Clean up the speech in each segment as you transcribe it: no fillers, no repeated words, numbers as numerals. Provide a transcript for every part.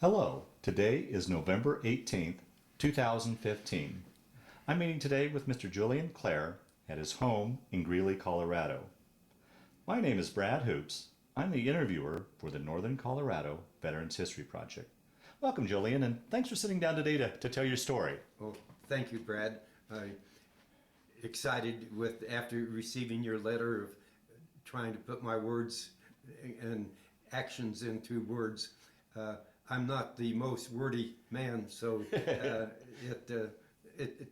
Hello, today is November 18th, 2015. I'm meeting today with Mr. Julian Kler at his home in Greeley, Colorado. My name is Brad Hoops. I'm the interviewer for the Northern Colorado Veterans History Project. Welcome, Julian, and thanks for sitting down today to tell your story. Well, thank you, Brad. I'm excited after receiving your letter of trying to put my words and actions into words. I'm not the most wordy man, so it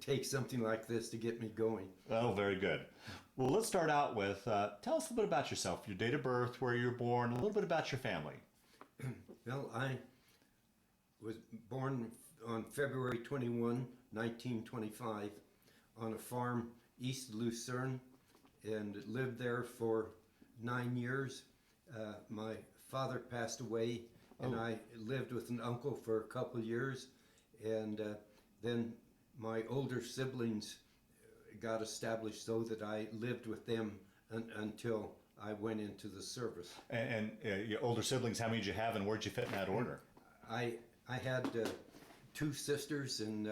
takes something like this to get me going. Oh, very good. Well, let's start out with tell us a little bit about yourself, your date of birth, where you were born, a little bit about your family. Well, I was born on February 21, 1925, on a farm east of Lucerne, and lived there for 9 years. My father passed away, and I lived with an uncle for a couple of years, and then my older siblings got established so that I lived with them until I went into the service. And your older siblings, how many did you have, and where'd you fit in that order? I had two sisters and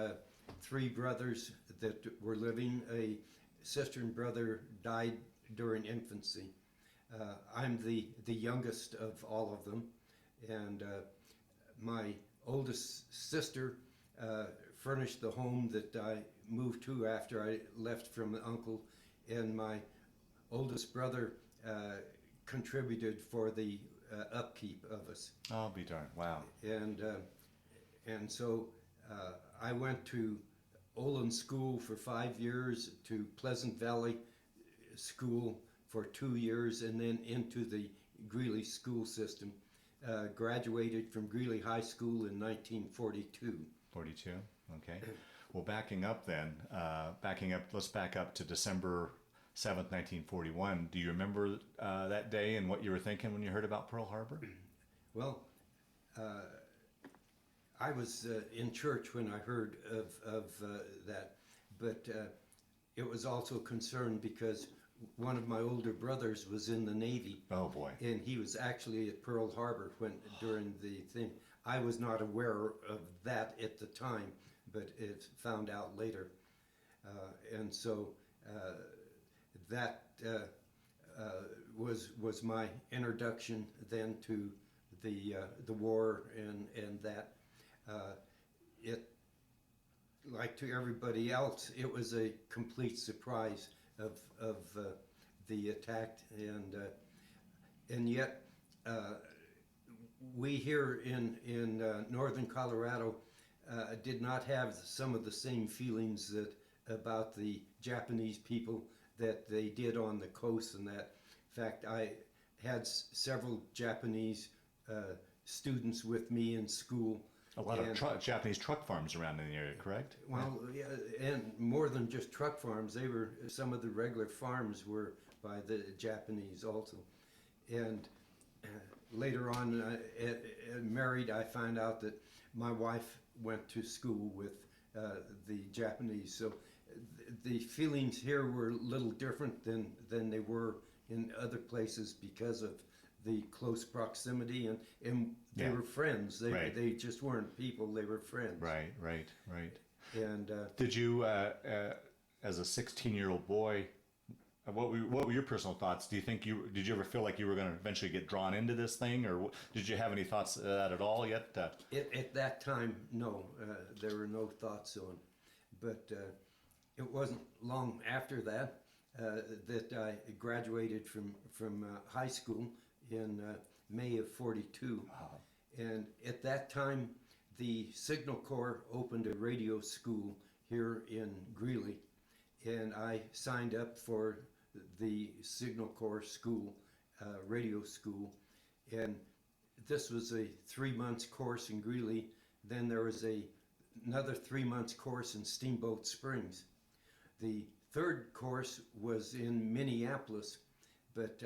three brothers that were living. A sister and brother died during infancy. I'm the youngest of all of them, and my oldest sister furnished the home that I moved to after I left from an uncle, and my oldest brother contributed for the upkeep of us. I'll be darned. Wow. And so I went to Olin School for 5 years, to Pleasant Valley School for 2 years, and then into the Greeley school system. Graduated from Greeley High School in 1942. 42? Okay. Well, backing up then, let's back up to December 7th, 1941. Do you remember that day and what you were thinking when you heard about Pearl Harbor? Well, I was in church when I heard of that, but it was also a concern because one of my older brothers was in the Navy. Oh boy! And he was actually at Pearl Harbor during the thing. I was not aware of that at the time, but it found out later, and so that was my introduction then to the war and that. It, like to everybody else, it was a complete surprise of the attack, and yet we here in northern Colorado did not have some of the same feelings about the Japanese people that they did on the coast, and that. In fact, I had several Japanese students with me in school. A lot of Japanese truck farms around in the area, correct? Well, yeah, and more than just truck farms. Some of the regular farms were by the Japanese also. And later on, married, I found out that my wife went to school with the Japanese. So the feelings here were a little different than they were in other places because of the close proximity, and they were friends. They just weren't people; they were friends. Right. And did you, as a 16-year-old boy, what were your personal thoughts? Did you ever feel like you were going to eventually get drawn into this thing, or did you have any thoughts of that at all yet? At that time, no, there were no thoughts on. But it wasn't long after that that I graduated from high school in May of 42. Wow. And at that time, the Signal Corps opened a radio school here in Greeley, and I signed up for the Signal Corps school, radio school, and this was a 3 months course in Greeley. Then there was another 3 months course in Steamboat Springs. The third course was in Minneapolis, but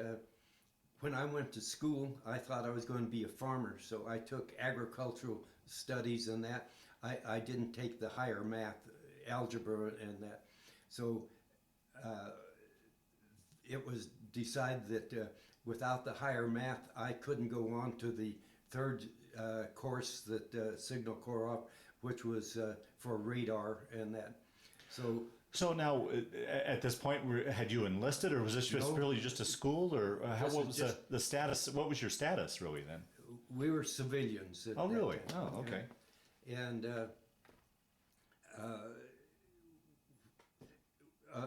when I went to school, I thought I was going to be a farmer, so I took agricultural studies and that. I didn't take the higher math, algebra and that. So it was decided that without the higher math, I couldn't go on to the third course that Signal Corps offered, which was for radar and that. So now, at this point, had you enlisted, or was this just No. really just a school, or This what is was just- the status? What was your status really then? We were civilians. At Oh, that really? time. Oh, okay. And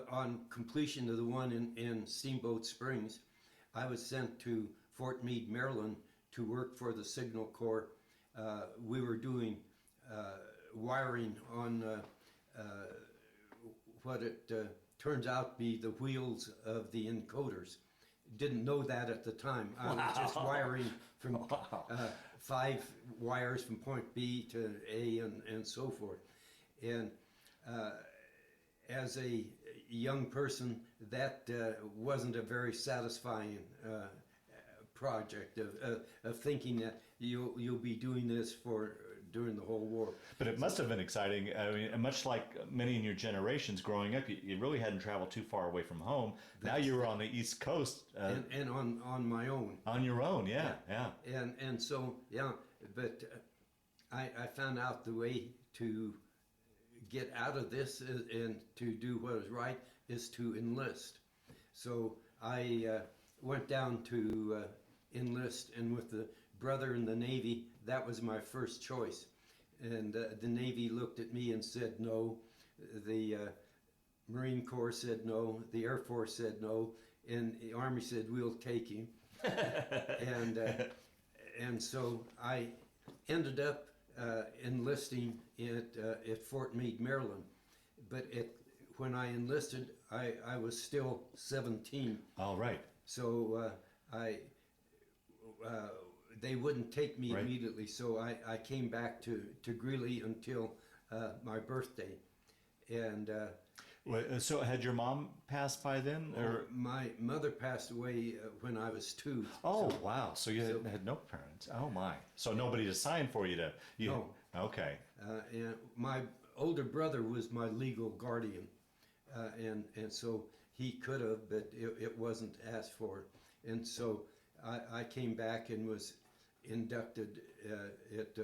on completion of the one in Steamboat Springs, I was sent to Fort Meade, Maryland, to work for the Signal Corps. We were doing wiring on what it turns out to be the wheels of the encoders. Didn't know that at the time. I was just wiring from 5 wires from point B to A and so forth. And as a young person, that wasn't a very satisfying project of thinking that you'll be doing this during the whole war. But it must have been exciting. I mean, much like many in your generations growing up, you really hadn't traveled too far away from home. Now you were on the East Coast. And on my own. On your own, yeah. And so, yeah, but I found out the way to get out of this and to do what is right is to enlist. So I went down to enlist, and with the brother in the Navy, that was my first choice. And the Navy looked at me and said no. The Marine Corps said no. The Air Force said no. And the Army said, we'll take you. And so I ended up enlisting at Fort Meade, Maryland. But when I enlisted, I was still 17. All right. So they wouldn't take me Right. immediately, so I came back to Greeley until my birthday. And So had your mom passed by then? Or my mother passed away when I was 2. Oh, so- wow. So you had no parents. Oh, my. So nobody to sign for you to... No. Okay. And my older brother was my legal guardian, and so he could have, but it wasn't asked for. And so I came back and was inducted at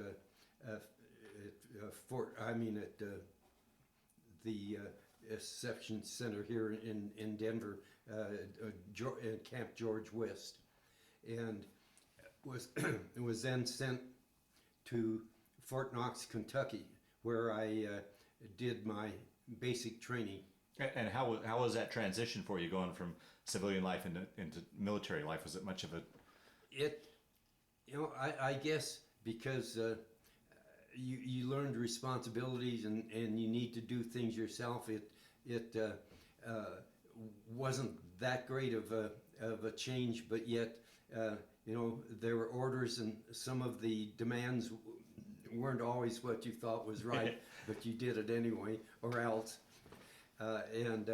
the section center here in Denver, Camp George West, and was then sent to Fort Knox, Kentucky, where I did my basic training. And how was that transition for you, going from civilian life into military life? Was it much of a... I guess because you learned responsibilities and you need to do things yourself. It wasn't that great of a change, but yet there were orders, and some of the demands weren't always what you thought was right, but you did it anyway, or else. And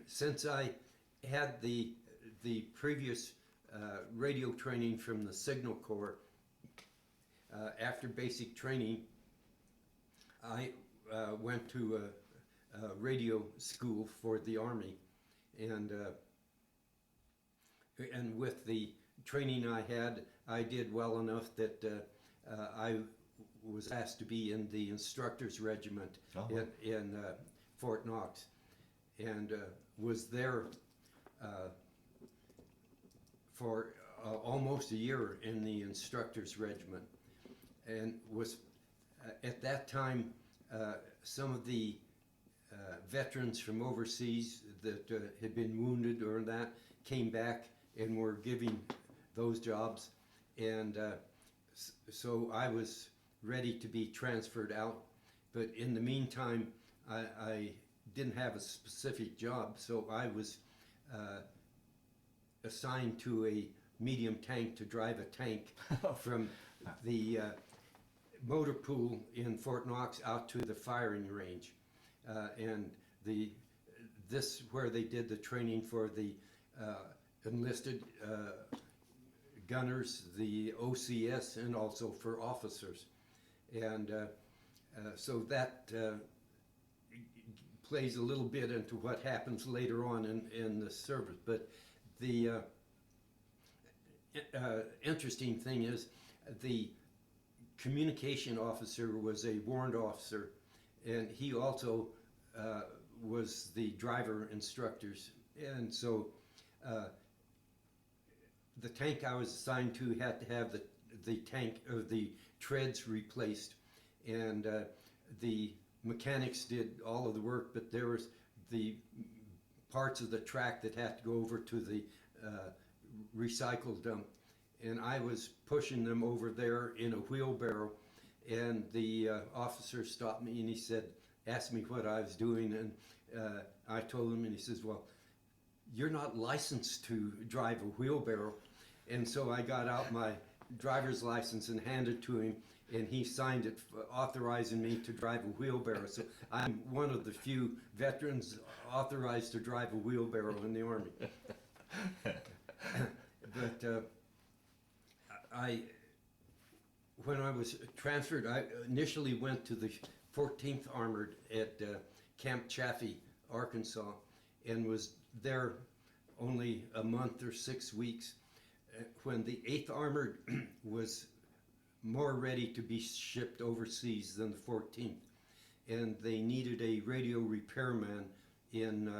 since I had the previous radio training from the Signal Corps, after basic training, I went to a radio school for the Army, and with the training I had, I did well enough that I was asked to be in the instructors regiment in Fort Knox, and was there for almost a year in the instructors regiment, and was at that time some of the veterans from overseas that had been wounded or that came back and were giving those jobs, and so I was ready to be transferred out. But in the meantime, I didn't have a specific job, so I was assigned to a medium tank to drive a tank from the motor pool in Fort Knox out to the firing range, and this where they did the training for the enlisted gunners, the OCS, and also for officers, and so that plays a little bit into what happens later on in the service. But the interesting thing is, the communication officer was a warrant officer, and he also was the driver instructors. And so the tank I was assigned to had to have the tank or the treads replaced, and the mechanics did all of the work, but there was the parts of the track that had to go over to the recycle dump, and I was pushing them over there in a wheelbarrow, and the officer stopped me and he said, asked me what I was doing, and I told him, and he says, well, you're not licensed to drive a wheelbarrow. And so I got out my driver's license and handed it to him, and he signed it authorizing me to drive a wheelbarrow. So I'm one of the few veterans authorized to drive a wheelbarrow in the Army. But when I was transferred, I initially went to the 14th Armored at Camp Chaffee, Arkansas, and was there only a month or 6 weeks. When the 8th Armored was more ready to be shipped overseas than the 14th, and they needed a radio repairman in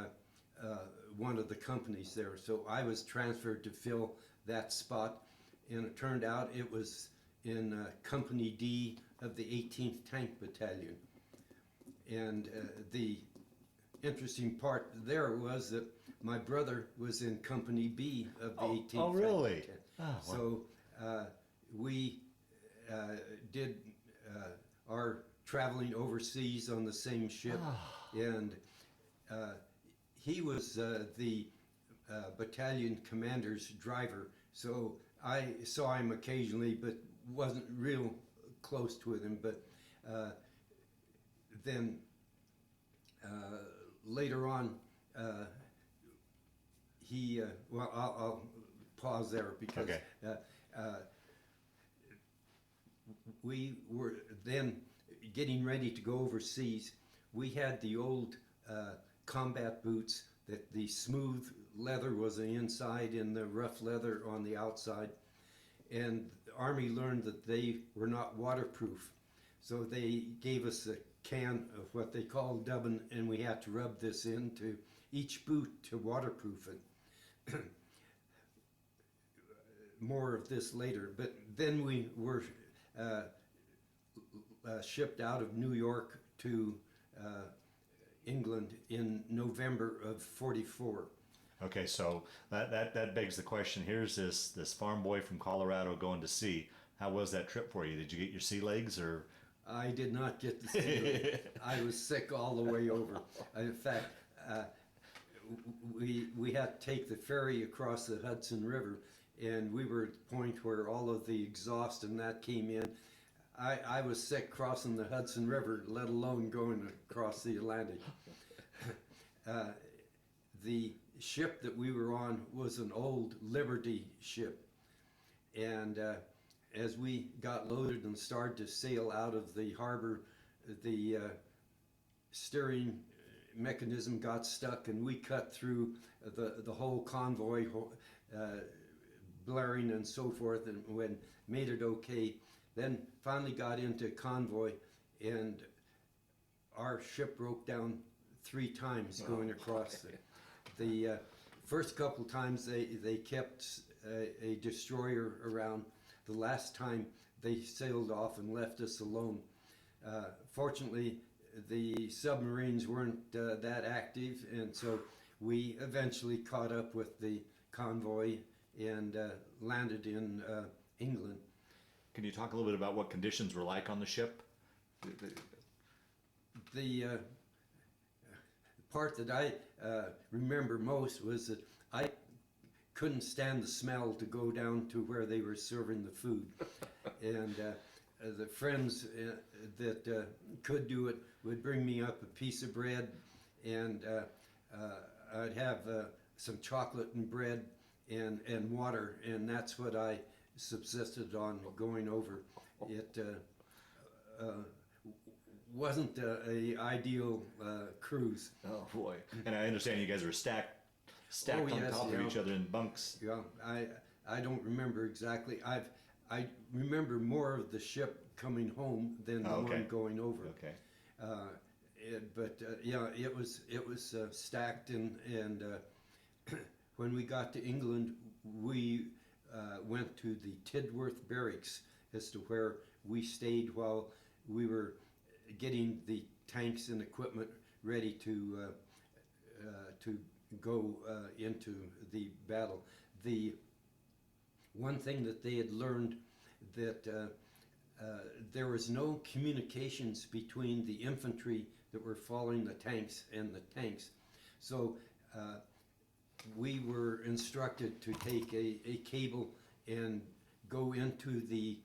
one of the companies there. So I was transferred to fill that spot, and it turned out it was in Company D of the 18th Tank Battalion. And the interesting part there was that my brother was in Company B of the 18th Oh, really? Tank Battalion. Oh, wow. So we did our traveling overseas on the same ship, and he was the battalion commander's driver. So I saw him occasionally, but wasn't real close to him. But then later on, he well, I'll pause there because Okay. We were then getting ready to go overseas. We had the old combat boots that the smooth leather was the inside and the rough leather on the outside. And the Army learned that they were not waterproof. So they gave us a can of what they called dubbin, and we had to rub this into each boot to waterproof it. More of this later. But then we were shipped out of New York to England in November of '44. Okay, so that begs the question. Here's this farm boy from Colorado going to sea. How was that trip for you? Did you get your sea legs, or? I did not get to see it. I was sick all the way over. In fact, we had to take the ferry across the Hudson River, and we were at the point where all of the exhaust and that came in. I was sick crossing the Hudson River, let alone going across the Atlantic. The ship that we were on was an old Liberty ship, and as we got loaded and started to sail out of the harbor, the steering mechanism got stuck, and we cut through the whole convoy, blaring and so forth, and when made it okay. Then finally got into convoy, and our ship broke down 3 times going across the first couple times they kept a destroyer around. The last time they sailed off and left us alone. Fortunately, the submarines weren't that active, and so we eventually caught up with the convoy and landed in England. Can you talk a little bit about what conditions were like on the ship? The part that I remember most was that I couldn't stand the smell to go down to where they were serving the food. And the friends that could do it would bring me up a piece of bread, and I'd have some chocolate and bread and water, and that's what I subsisted on going over. It wasn't a ideal cruise. Oh boy! And I understand you guys were stacked Oh, on yes, top of each other in bunks. Yeah, I don't remember exactly. I remember more of the ship coming home than the Okay. one going over. Okay. Yeah, it was stacked, and when we got to England, we went to the Tidworth Barracks as to where we stayed while we were getting the tanks and equipment ready to go into the battle. The one thing that they had learned that there was no communications between the infantry that were following the tanks and the tanks. So we were instructed to take a cable and go into the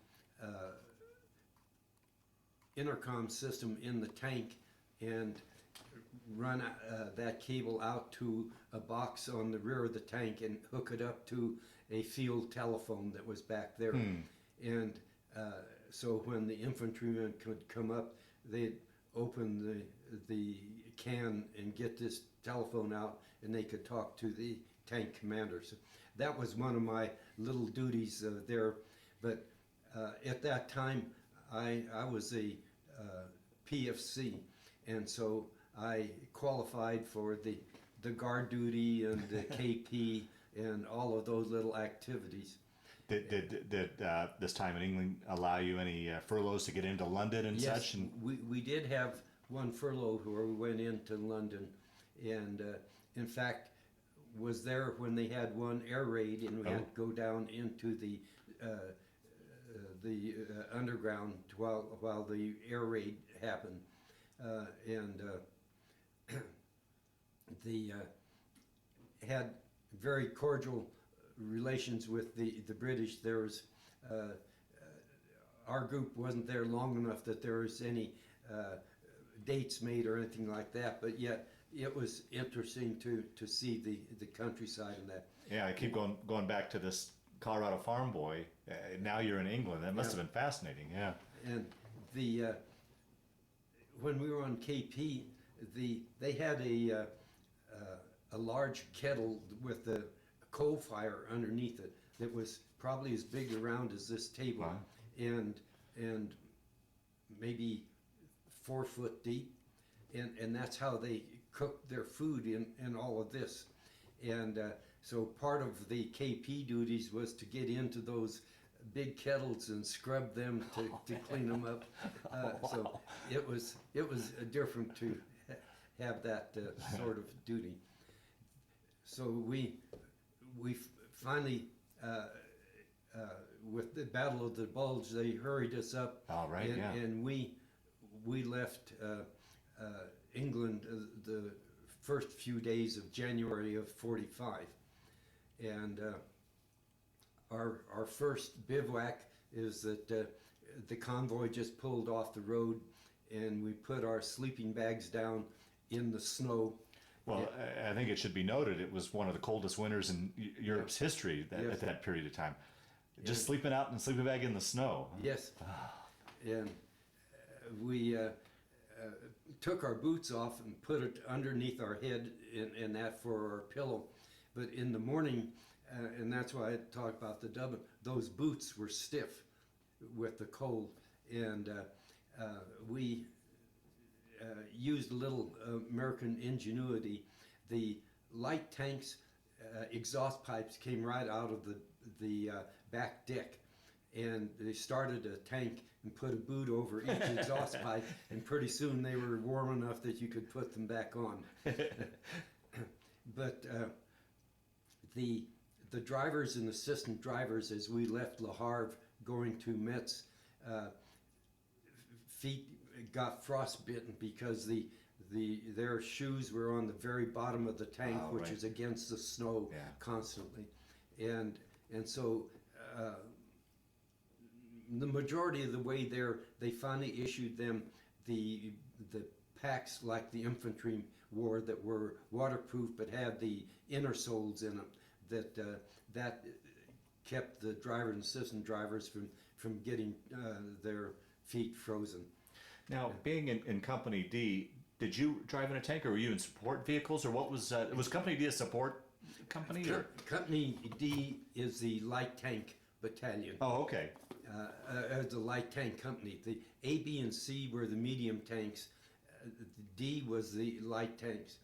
intercom system in the tank and run that cable out to a box on the rear of the tank and hook it up to a field telephone that was back there. And so when the infantrymen could come up, they'd open the can and get this telephone out, and they could talk to the tank commander. So that was one of my little duties there. But at that time, I was a PFC, and so I qualified for the guard duty and the KP and all of those little activities. Did this time in England allow you any furloughs to get into London and Yes, such? And we did have one furlough where we went into London, and in fact was there when they had one air raid, and we had to go down into the underground while the air raid happened, and the had very cordial relations with the British. There was our group wasn't there long enough that there was any dates made or anything like that, but yet it was interesting to see the countryside and that. yeah, I keep going back to this Colorado farm boy. Now you're in England. That must have been fascinating. Yeah. And the when we were on KP, they had a large kettle with a coal fire underneath it that was probably as big around as this table. Wow. and maybe 4 foot deep, and that's how they cooked their food in all of this. And so part of the KP duties was to get into those big kettles and scrub them to clean them up. So it was different to have that sort of duty. So we finally, with the Battle of the Bulge, they hurried us up. All right, and, yeah. and we left England the first few days of January of '45, and our first bivouac is that the convoy just pulled off the road, and we put our sleeping bags down in the snow. Well, I think it should be noted it was one of the coldest winters in Europe's history Yes. at that period of time. Just sleeping out in a sleeping bag in the snow. Yes, and we took our boots off and put it underneath our head and that for our pillow. But in the morning, and that's why I talk about the Dublin, those boots were stiff with the cold, and we used a little American ingenuity. The light tanks exhaust pipes came right out of the back deck, and they started a tank and put a boot over each exhaust pipe, and pretty soon they were warm enough that you could put them back on. But the drivers and assistant drivers, as we left Le Havre going to Metz, feet got frostbitten because their shoes were on the very bottom of the tank, Oh, which right. is against the snow Yeah. constantly, and so the majority of the way there, they finally issued them the packs like the infantry wore that were waterproof but had the inner soles in them that kept the driver and assistant drivers from getting their feet frozen. Now, being in Company D, did you drive in a tank, or were you in support vehicles, or what was Company D a support company? Or? Company D is the light tank battalion. Oh, okay. as a light tank company. The A, B, and C were the medium tanks. D was the light tanks.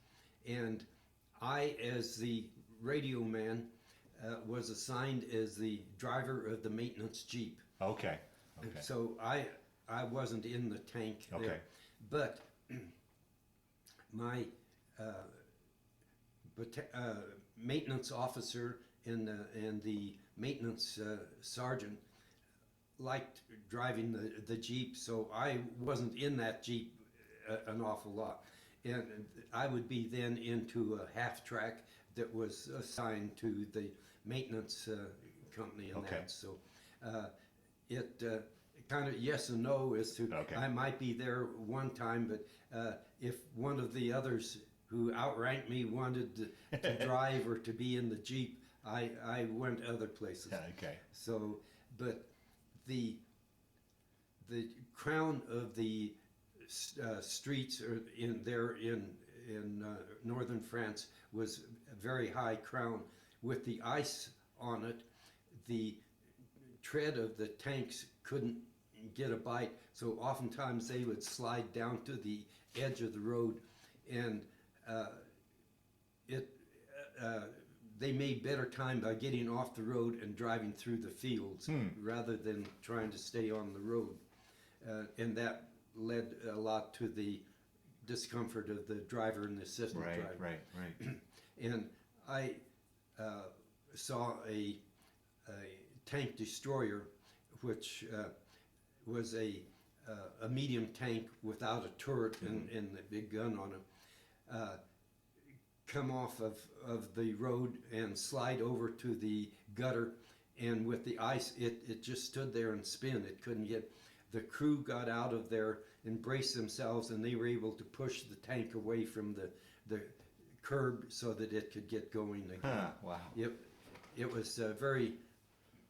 And I, as the radio man, was assigned as the driver of the maintenance Jeep. Okay. Okay. So I wasn't in the tank Okay. there. But my maintenance officer and the maintenance sergeant liked driving the Jeep, so I wasn't in that Jeep an awful lot. And I would be then into a half track that was assigned to the maintenance company and Okay. that. So it kind of yes and no as to Okay. I might be there one time, but if one of the others who outranked me wanted to drive or to be in the Jeep, I went other places. Okay. So, but the crown of the streets in northern France was a very high crown with the ice on it. The tread of the tanks couldn't get a bite, so oftentimes they would slide down to the edge of the road, and they made better time by getting off the road and driving through the fields rather than trying to stay on the road. And that led a lot to the discomfort of the driver and the assistant driver. Right. And I saw a tank destroyer, which was a medium tank without a turret and the big gun on it, come off of the road and slide over to the gutter, and with the ice it just stood there and spin. It couldn't get. The crew got out of there and braced themselves, and they were able to push the tank away from the curb so that it could get going again. Huh, wow. It was very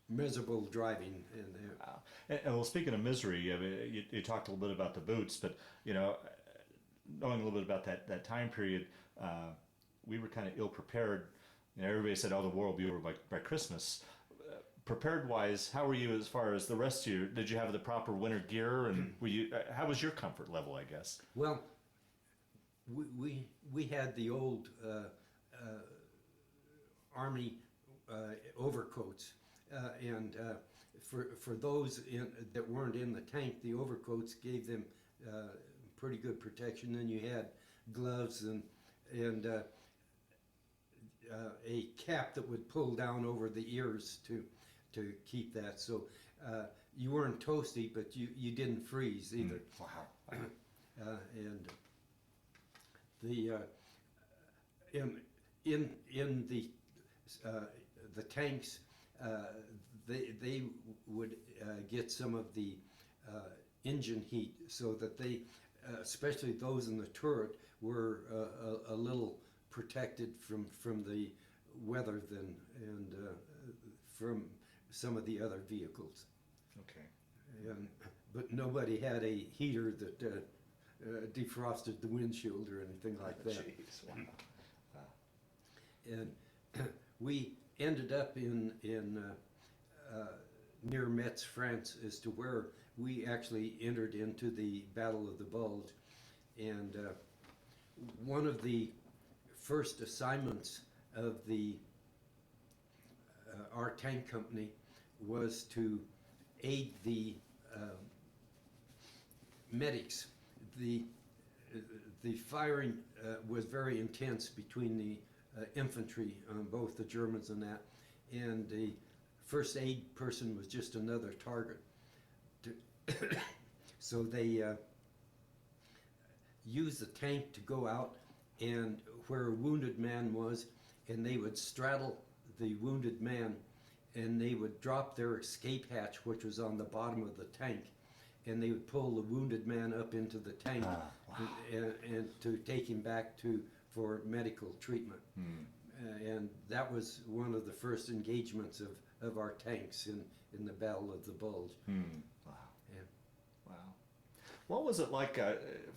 miserable driving. Wow. And well, speaking of misery, I mean, you talked a little bit about the boots, but knowing a little bit about that time period, we were kind of ill prepared. Everybody said, "Oh, the war will be over by Christmas." Prepared-wise, how were you as far as the rest of you? Did you have the proper winter gear, and were you? How was your comfort level, I guess? Well, we had the old Army overcoats, and for those that weren't in the tank, the overcoats gave them pretty good protection. Then you had gloves and a cap that would pull down over the ears to keep that. So you weren't toasty, but you didn't freeze either. Wow. And the in the tanks, they would get some of the engine heat, so that they, especially those in the turret, were a little protected from the weather and from some of the other vehicles. Okay. But nobody had a heater that defrosted the windshield or anything like that. Jeez, wow. And we ended up in near Metz, France, as to where we actually entered into the Battle of the Bulge. And one of the first assignments of our tank company was to aid the medics. The firing was very intense between the infantry, both the Germans and that, and the first aid person was just another target. So they used the tank to go out and where a wounded man was, and they would straddle the wounded man, and they would drop their escape hatch, which was on the bottom of the tank, and they would pull the wounded man up into the tank and to take him back for medical treatment. And that was one of the first engagements of our tanks in the Battle of the Bulge. Wow. Yeah. Wow. What was it like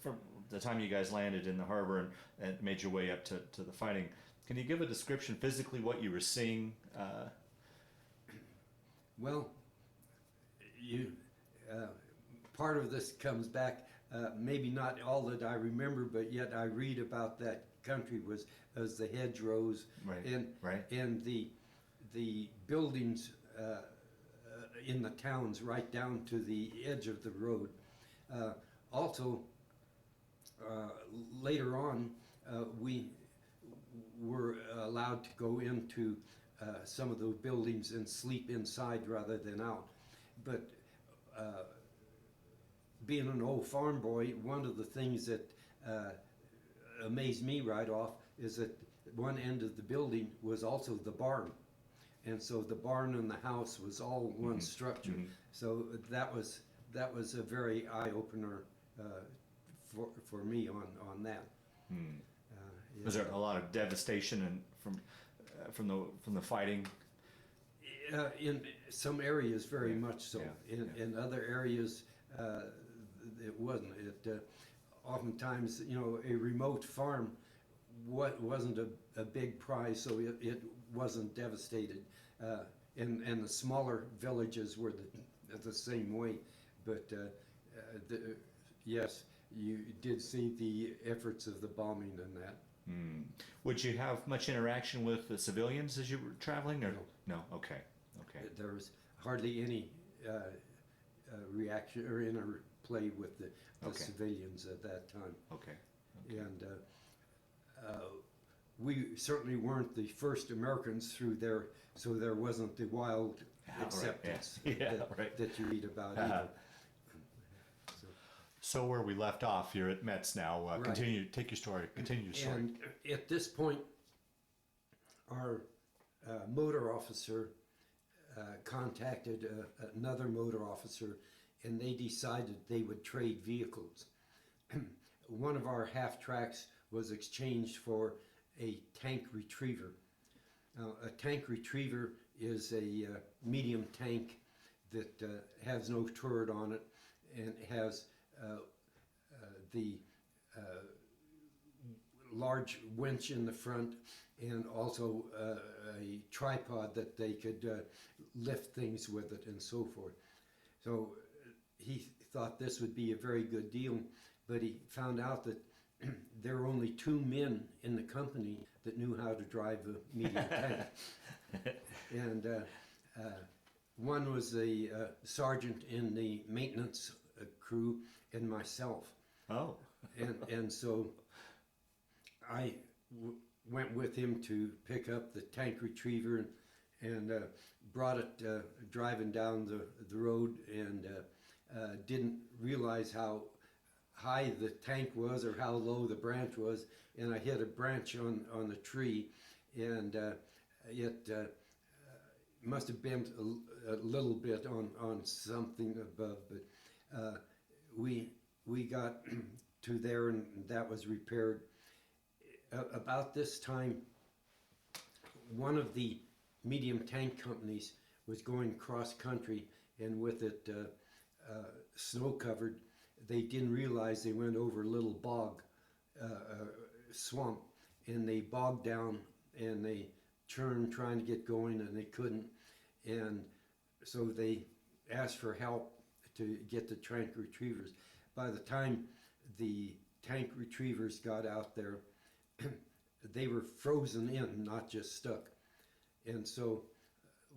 from the time you guys landed in the harbor and made your way up to the fighting? Can you give a description physically what you were seeing? Well, you part of this comes back, maybe not all that I remember, but yet I read about that country was as the hedgerows and the buildings in the towns right down to the edge of the road. Also, later on, we were allowed to go into some of those buildings and sleep inside rather than out. But being an old farm boy, one of the things that amazed me right off is that one end of the building was also the barn. And so the barn and the house was all one structure. So that was a very eye-opener for me on that. Was there a lot of devastation and from the fighting? In some areas, very much so. In other areas, it wasn't. Oftentimes, a remote farm wasn't a big prize, so it wasn't devastated. And the smaller villages were the same way. But yes, you did see the efforts of the bombing and that. Would you have much interaction with the civilians as you were traveling? Or? No. Okay. There was hardly any reaction or interplay with the civilians at that time. Okay. And we certainly weren't the first Americans through there, so there wasn't the wild acceptance that you read about either. So where we left off, you're at Metz now. Continue your story. And at this point, our motor officer contacted another motor officer, and they decided they would trade vehicles. One of our half-tracks was exchanged for a tank retriever. A tank retriever is a medium tank that has no turret on it and has the large winch in the front and also a tripod that they could lift things with it and so forth. So he thought this would be a very good deal, but he found out that there were only 2 men in the company that knew how to drive a medium tank. And one was a sergeant in the maintenance crew and myself. Oh. and so I went with him to pick up the tank retriever and brought it driving down the road, and didn't realize how high the tank was or how low the branch was, and I hit a branch on the tree, and it must have bent a little bit on something above, but we got to there and that was repaired. About this time, one of the medium tank companies was going cross country, and with it snow covered, they didn't realize they went over a little bog, swamp, and they bogged down and they churned trying to get going and they couldn't, and so they asked for help to get the tank retrievers. By the time the tank retrievers got out there, they were frozen in, not just stuck. And so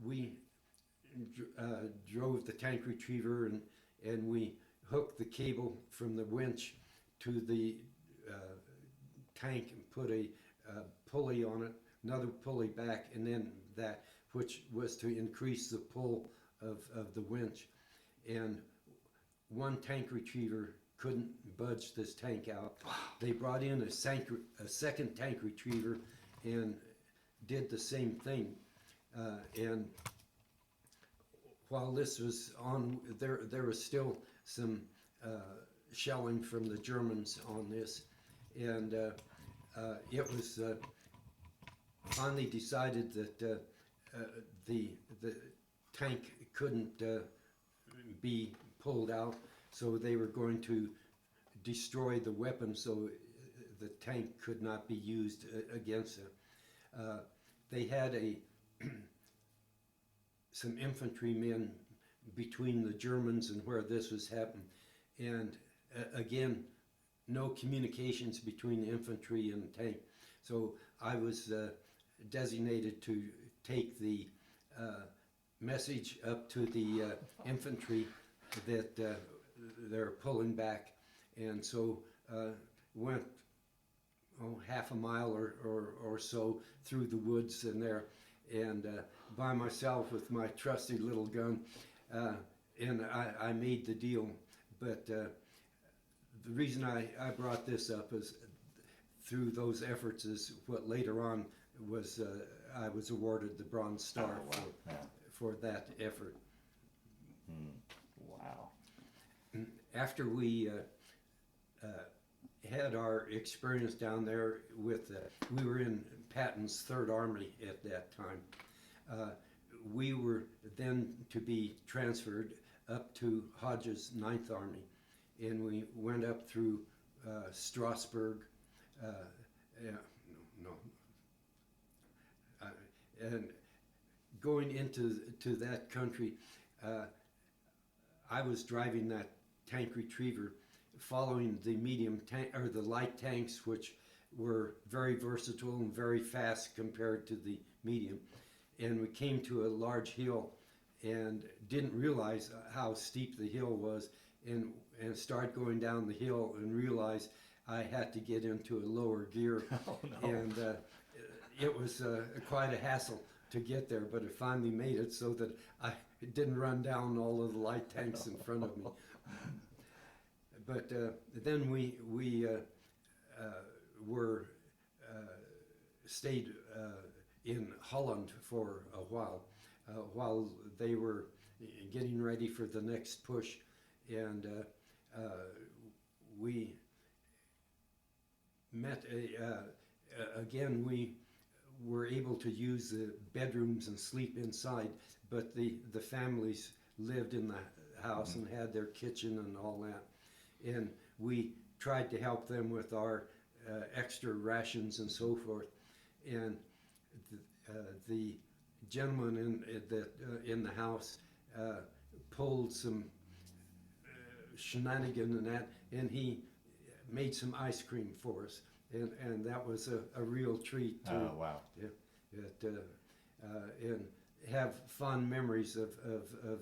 we drove the tank retriever and we hooked the cable from the winch to the tank and put a pulley on it, another pulley back, and then that, which was to increase the pull of the winch. And one tank retriever couldn't budge this tank out. They brought in a second tank retriever and did the same thing. And while this was on, there was still some shelling from the Germans on this, and it was finally decided that the tank couldn't be pulled out, so they were going to destroy the weapon so the tank could not be used against it. They had some infantrymen between the Germans and where this was happening. And again, no communications between the infantry and the tank. So I was designated to take the message up to the infantry that they're pulling back. And so went half a mile or so through the woods in there, and by myself with my trusty little gun, and I made the deal. But the reason I brought this up is through those efforts is what later on was I was awarded the Bronze Star for that effort. Wow. After we had our experience down there with, we were in Patton's Third Army at that time. We were then to be transferred up to Hodges' Ninth Army, and we went up through Strasbourg, and going into that country, I was driving that tank retriever, following the medium tank or the light tanks, which were very versatile and very fast compared to the medium. And we came to a large hill and didn't realize how steep the hill was, and started going down the hill and realized I had to get into a lower gear. Oh, no. And it was quite a hassle to get there, but I finally made it so that I didn't run down all of the light tanks in front of me. But then we were stayed in Holland for a while they were getting ready for the next push, and we met again. We were able to use the bedrooms and sleep inside, but the families lived in the house and had their kitchen and all that. And we tried to help them with our extra rations and so forth. And the gentleman in the house pulled some shenanigan and that, and he made some ice cream for us, and that was a real treat too. Oh, wow. Yeah, and have fond memories of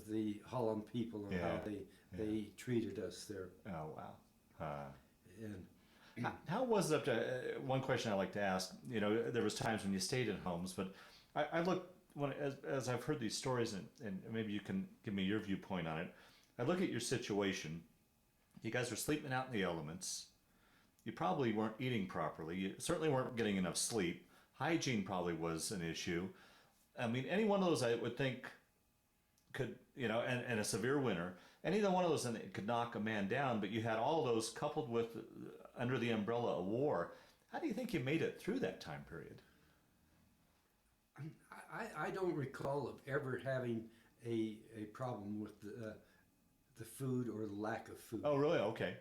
the Holland people and how they treated us there. Oh, wow. And How was it up to, one question I like to ask, you know, there was times when you stayed in homes, but I look, as I've heard these stories, and maybe you can give me your viewpoint on it, I look at your situation. You guys were sleeping out in the elements. You probably weren't eating properly. You certainly weren't getting enough sleep. Hygiene probably was an issue. I mean, any one of those I would think could, you know, and a severe winter, any one of those could knock a man down, but you had all those coupled with, under the umbrella of war. How do you think you made it through that time period? I don't recall of ever having a problem with the food or the lack of food. Oh, really? Okay.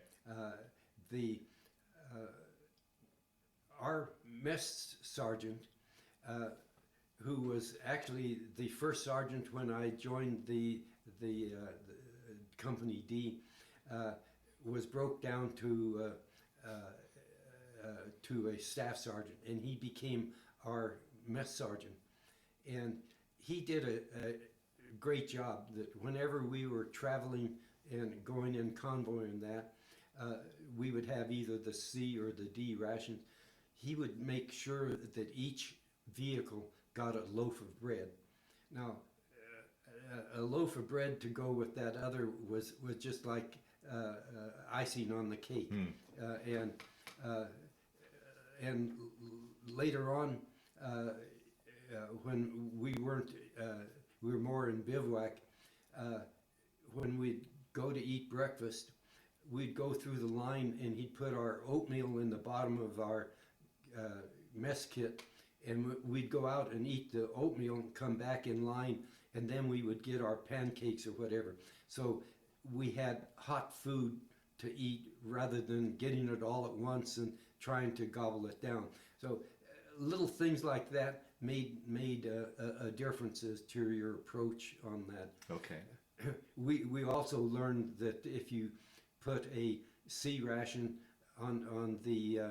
Our mess sergeant, who was actually the first sergeant when I joined the Company D, was broke down to a staff sergeant, and he became our mess sergeant. And he did a great job that whenever we were traveling and going in convoy and that, we would have either the C or the D rations. He would make sure that each vehicle got a loaf of bread. Now, a loaf of bread to go with that other was just like icing on the cake. And later on, when we weren't, we were more in bivouac, when we'd go to eat breakfast, we'd go through the line and he'd put our oatmeal in the bottom of our mess kit, and we'd go out and eat the oatmeal and come back in line, and then we would get our pancakes or whatever. So we had hot food to eat rather than getting it all at once and trying to gobble it down. So little things like that made a difference as to your approach on that. Okay. we also learned that if you put a C ration on the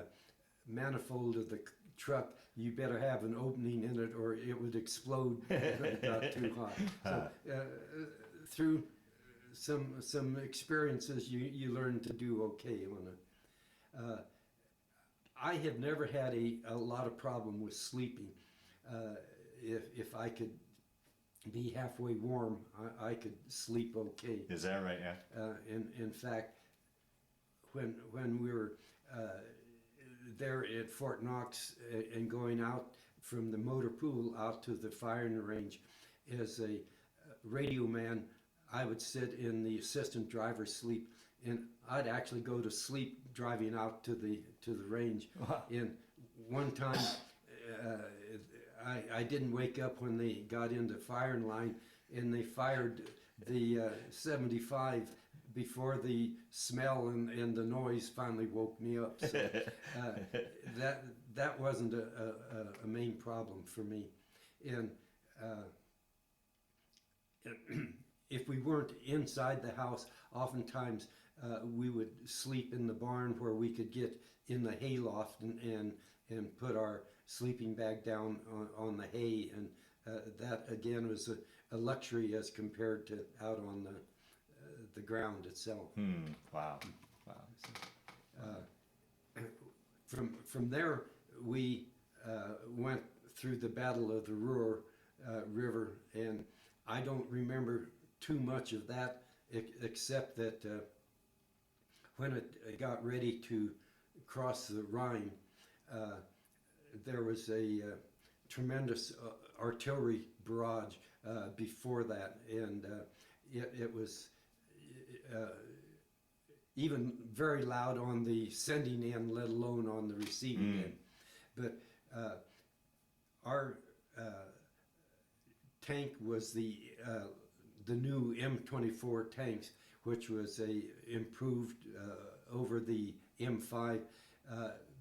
manifold of the truck, you better have an opening in it or it would explode if it got too hot. So through some experiences, you learn to do okay on it. I have never had a lot of problem with sleeping. If I could be halfway warm, I could sleep okay. Is that right? Yeah. In fact, when we were there at Fort Knox and going out from the motor pool out to the firing range, as a radio man, I would sit in the assistant driver's sleep, and I'd actually go to sleep driving out to the range. Wow. And one time, I didn't wake up when they got into firing line, and they fired the 75 before the smell and the noise finally woke me up. So that wasn't a main problem for me. And if we weren't inside the house, oftentimes we would sleep in the barn where we could get in the hayloft and put our sleeping bag down on the hay, and that again was a luxury as compared to out on the ground itself. Wow. From there, we went through the Battle of the Ruhr River, and I don't remember too much of that, except that when it got ready to cross the Rhine, there was a tremendous artillery barrage before that, and it was even very loud on the sending end, let alone on the receiving end. But our tank was the new M24 tanks, which was a improved over the M5,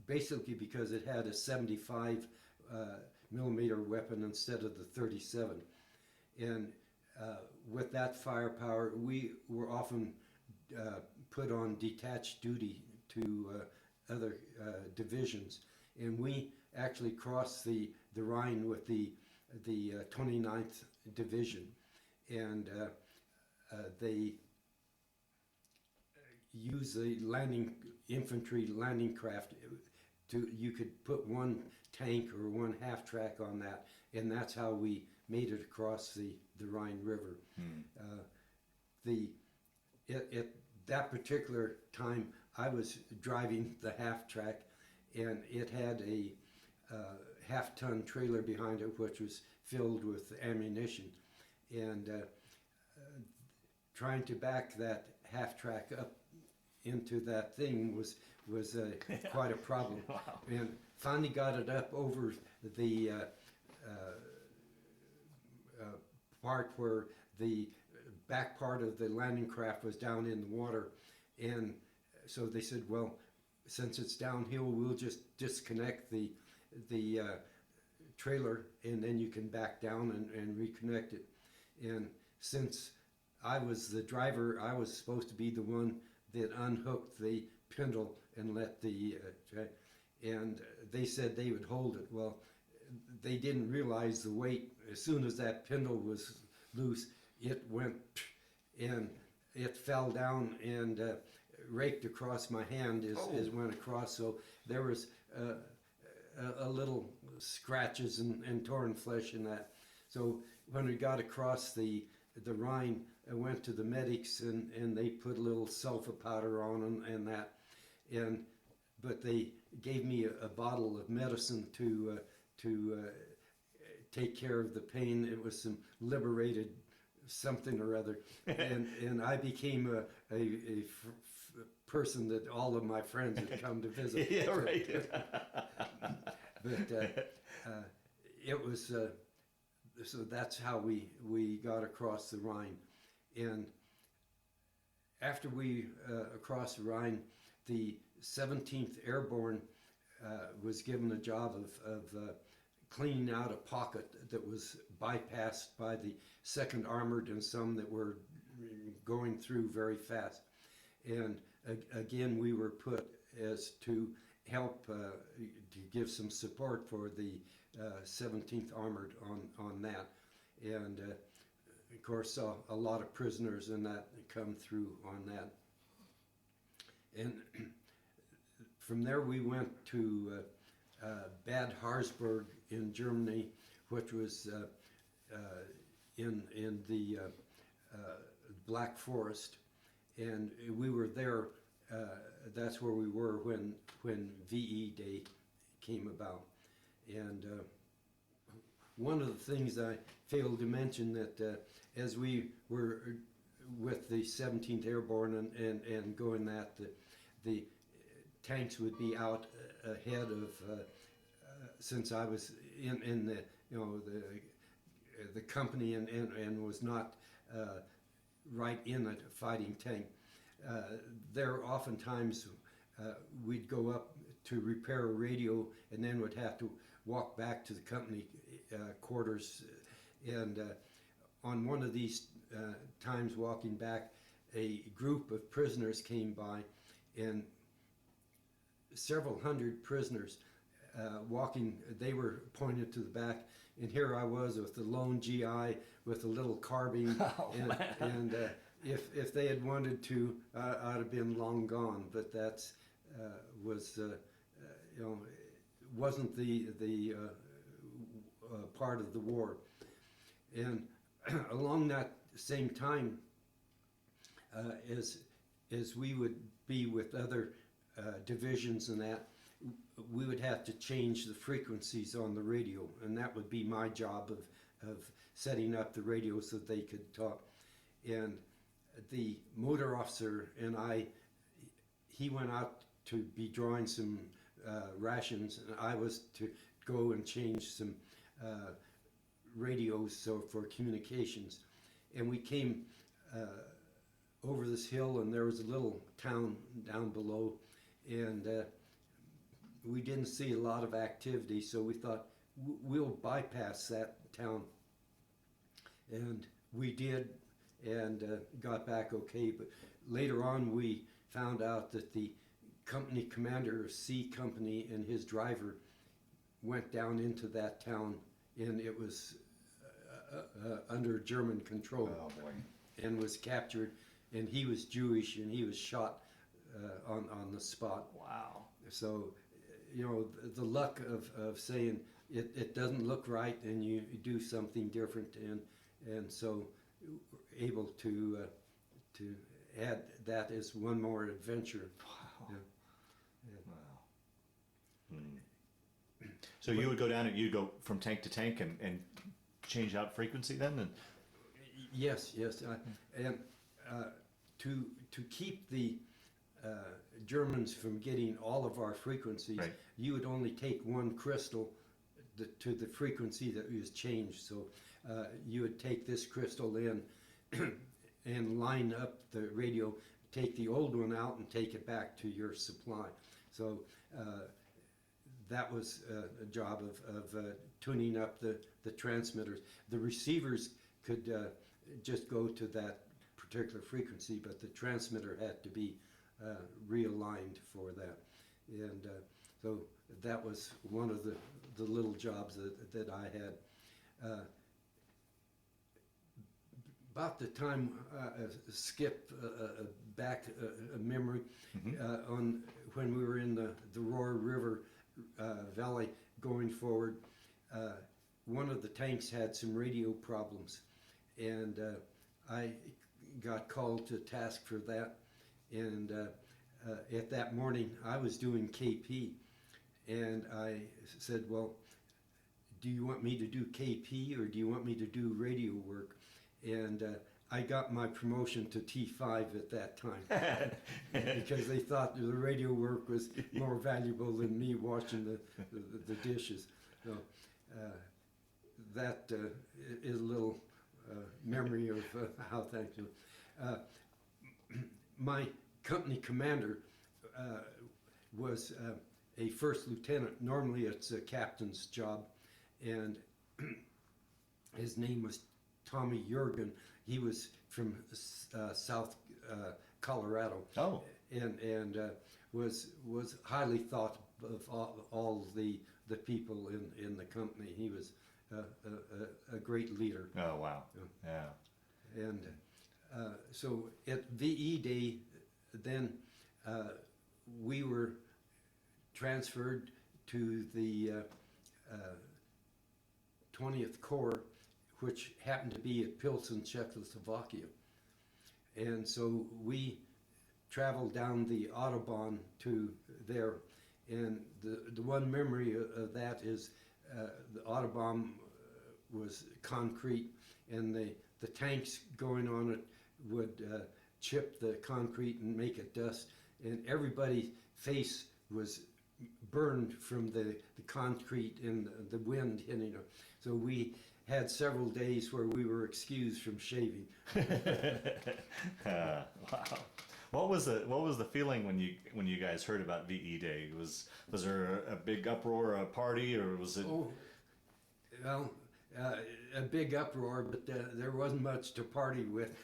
basically because it had a 75 millimeter weapon instead of the 37. And with that firepower, we were often put on detached duty to other divisions, and we actually crossed the Rhine with the 29th Division, and they used the infantry landing craft. You could put one tank or one half track on that, and that's how we made it across the Rhine River. At that particular time, I was driving the half track, and it had a half-ton trailer behind it, which was filled with ammunition, and trying to back that half track up into that thing was quite a problem. Wow. And finally got it up over the part where the back part of the landing craft was down in the water, and so they said, well, since it's downhill, we'll just disconnect the trailer, and then you can back down and reconnect it. And since I was the driver, I was supposed to be the one that unhooked the spindle and let the and they said they would hold it. Well, they didn't realize the weight. As soon as that spindle was loose, it went and it fell down and raked across my hand as it went across. So there was a little scratches and torn flesh in that. So when we got across the Rhine, I went to the medics and they put a little sulfa powder on them and that, but they gave me a bottle of medicine to take care of the pain. It was some liberated something or other, and I became a person that all of my friends had come to visit. Yeah, right. But it was so that's how we got across the Rhine. And after we acrossed the Rhine, the 17th Airborne was given a job of cleaning out a pocket that was bypassed by the 2nd Armored and some that were going through very fast. And again, we were put as to help to give some support for the 17th Armored on that. And of course, a lot of prisoners in that come through on that. And from there we went to Bad Harzburg in Germany, which was in the Black Forest, and we were there. That's where we were when VE Day came about. And one of the things I failed to mention that as we were with the 17th Airborne and going that, the tanks would be out ahead of, since I was in the, the company and was not right in a fighting tank. There oftentimes we'd go up to repair a radio and then would have to walk back to the company quarters. And on one of these times walking back, a group of prisoners came by, and several hundred prisoners walking, they were pointed to the back, and here I was with the lone GI with a little carbine. And if they had wanted to, I'd have been long gone, but that's wasn't the part of the war. And along that same time, as we would be with other divisions and that, we would have to change the frequencies on the radio, and that would be my job of setting up the radio so they could talk. And the motor officer and he went out to be drawing some rations, and I was to go and change some radios for communications. And we came over this hill, and there was a little town down below, and we didn't see a lot of activity, so we thought we'll bypass that town. And we did, and got back okay. But later on we found out that the company commander of C Company and his driver went down into that town, and it was under German control. Oh boy. And was captured, and he was Jewish, and he was shot on the spot. Wow. So, the luck of saying it doesn't look right, and you do something different, and so able to add that as one more adventure. Wow. Yeah. Wow. So you would go down and you'd go from tank to tank and change out frequency then? And Yes. And to keep the Germans from getting all of our frequencies, right. You would only take one crystal to the frequency that was changed. So you would take this crystal in and line up the radio, take the old one out and take it back to your supply. So that was a job of tuning up the transmitters. The receivers could just go to that particular frequency, but the transmitter had to be realigned for that. And so that was one of the little jobs that I had. About the time, skip back a memory, on when we were in the Roar River Valley going forward, one of the tanks had some radio problems, and I got called to task for that. And at that morning I was doing KP, and I said, well, do you want me to do KP or do you want me to do radio work? And I got my promotion to T5 at that time because they thought the radio work was more valuable than me washing the dishes. So that is a little memory of how things were. My company commander was a first lieutenant. Normally it's a captain's job, and his name was Tommy Jurgen. He was from South Colorado. Oh, And was highly thought of all the people in the company. He was a great leader. oh wow, yeah. And so at VE Day, then we were transferred to the 20th Corps, which happened to be at Pilsen, Czechoslovakia. And so we traveled down the Autobahn to there. And the one memory of that is the Autobahn was concrete, and the tanks going on it would chip the concrete and make it dust. And everybody's face was burned from the concrete and the wind hitting them. So we had several days where we were excused from shaving. Wow. What was the feeling when you guys heard about VE Day? Was there a big uproar, a party, or was it? Oh, well, a big uproar, but there wasn't much to party with.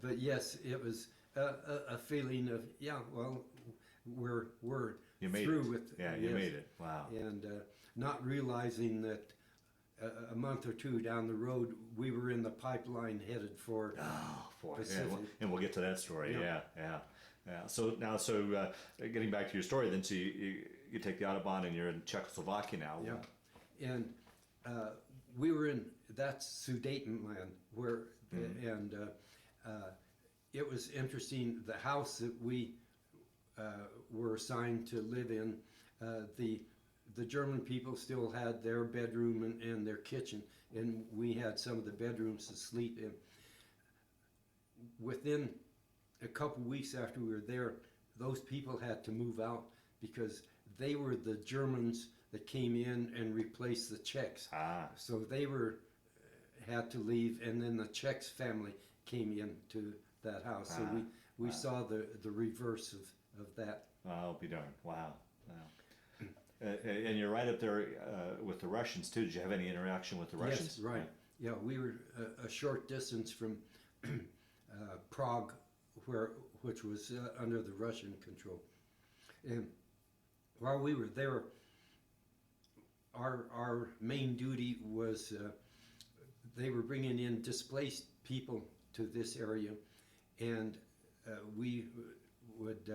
But yes, it was a feeling of, yeah, well, we're You made through it. with. Yeah, you yes. made it. Wow. And not realizing that a month or two down the road, we were in the pipeline headed for Oh boy. Yeah, Pacific. and we'll get to that story. Yeah. Yeah. So now, getting back to your story, then, so you take the Autobahn and you're in Czechoslovakia now. Yeah. And we were in, that's Sudetenland, where, and it was interesting, the house that we were assigned to live in, the German people still had their bedroom and their kitchen, and we had some of the bedrooms to sleep in. Within a couple weeks after we were there, those people had to move out because they were the Germans that came in and replaced the Czechs. So they had to leave, and then the Czechs family came into that house. So we saw the reverse of that. I'll be darned. Wow. And you're right up there with the Russians too. Did you have any interaction with the Russians? Yes, right. Yeah, we were a short distance from Prague, which was under the Russian control. And while we were there, our main duty was they were bringing in displaced people to this area, and we would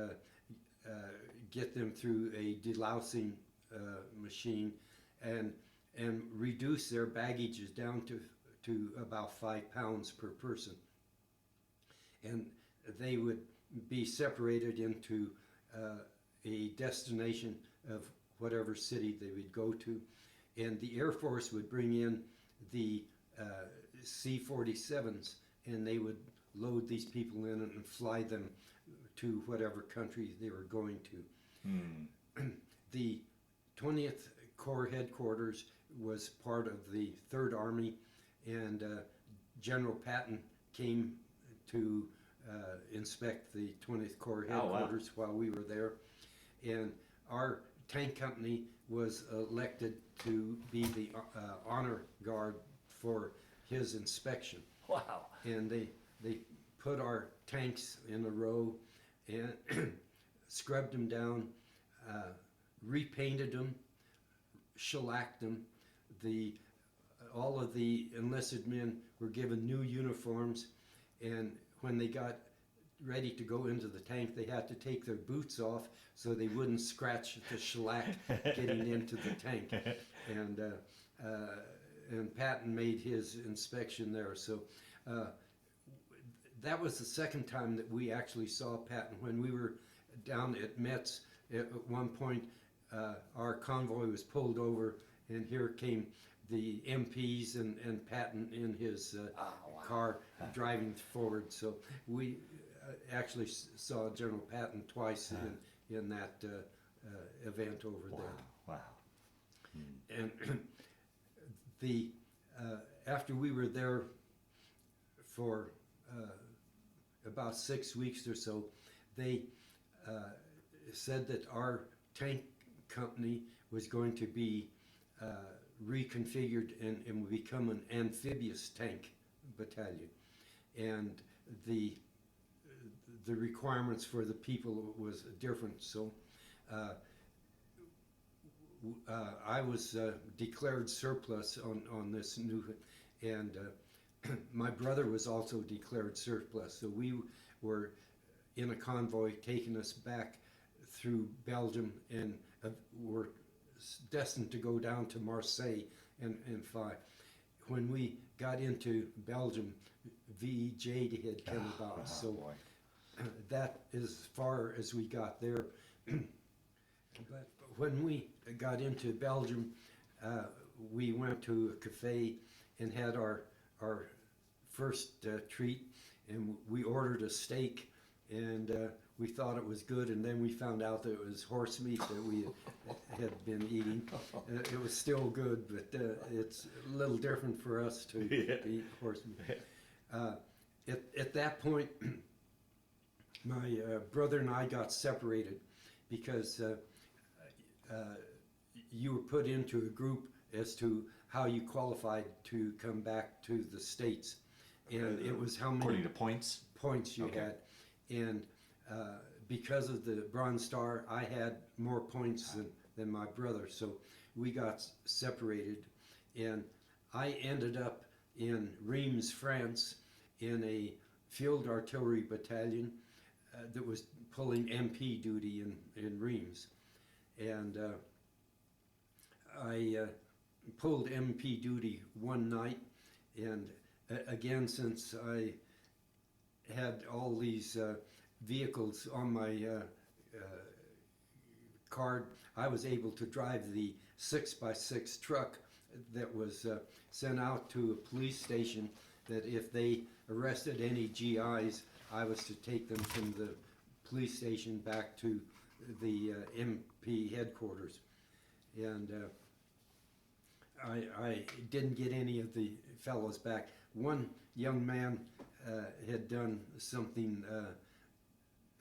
get them through a delousing machine and reduce their baggages down to about 5 pounds per person. And they would be separated into a destination of whatever city they would go to. And the Air Force would bring in the C-47s, and they would load these people in and fly them to whatever country they were going to. The 20th Corps headquarters was part of the 3rd Army, and General Patton came to inspect the 20th Corps headquarters while we were there. And our tank company was elected to be the honor guard for his inspection. Wow. And they put our tanks in a row and scrubbed them down, repainted them, shellacked them. All of the enlisted men were given new uniforms, and when they got ready to go into the tank, they had to take their boots off so they wouldn't scratch the shellac getting into the tank. And Patton made his inspection there. So that was the second time that we actually saw Patton. When we were down at Metz, at one point our convoy was pulled over, and here came the MPs and Patton in his car driving forward. So we actually saw General Patton twice in that event over there. Wow. And after we were there for about 6 weeks or so, they said that our tank company was going to be reconfigured and would become an amphibious tank battalion. and the requirements for the people was different. So I was declared surplus on this new, and my brother was also declared surplus. So we were in a convoy taking us back through Belgium, and were destined to go down to Marseille and fly. When we got into Belgium, VEJ had come about. So boy. that is as far as we got there. But when we got into Belgium, we went to a cafe and had our first treat, and we ordered a steak, and we thought it was good, and then we found out that it was horse meat that we had been eating. It was still good, but it's a little different for us to eat horse meat. At that point, my brother and I got separated because you were put into a group as to how you qualified to come back to the States. And it was how many According to points? points you Okay. had. And because of the Bronze Star, I had more points than my brother. So we got separated. And I ended up in Reims, France, in a field artillery battalion that was pulling MP duty in Reims. And I pulled MP duty one night, and again, since I had all these vehicles on my card, I was able to drive the 6x6 truck that was sent out to a police station, that if they arrested any GIs, I was to take them from the police station back to the MP headquarters. And I didn't get any of the fellows back. One young man had done something,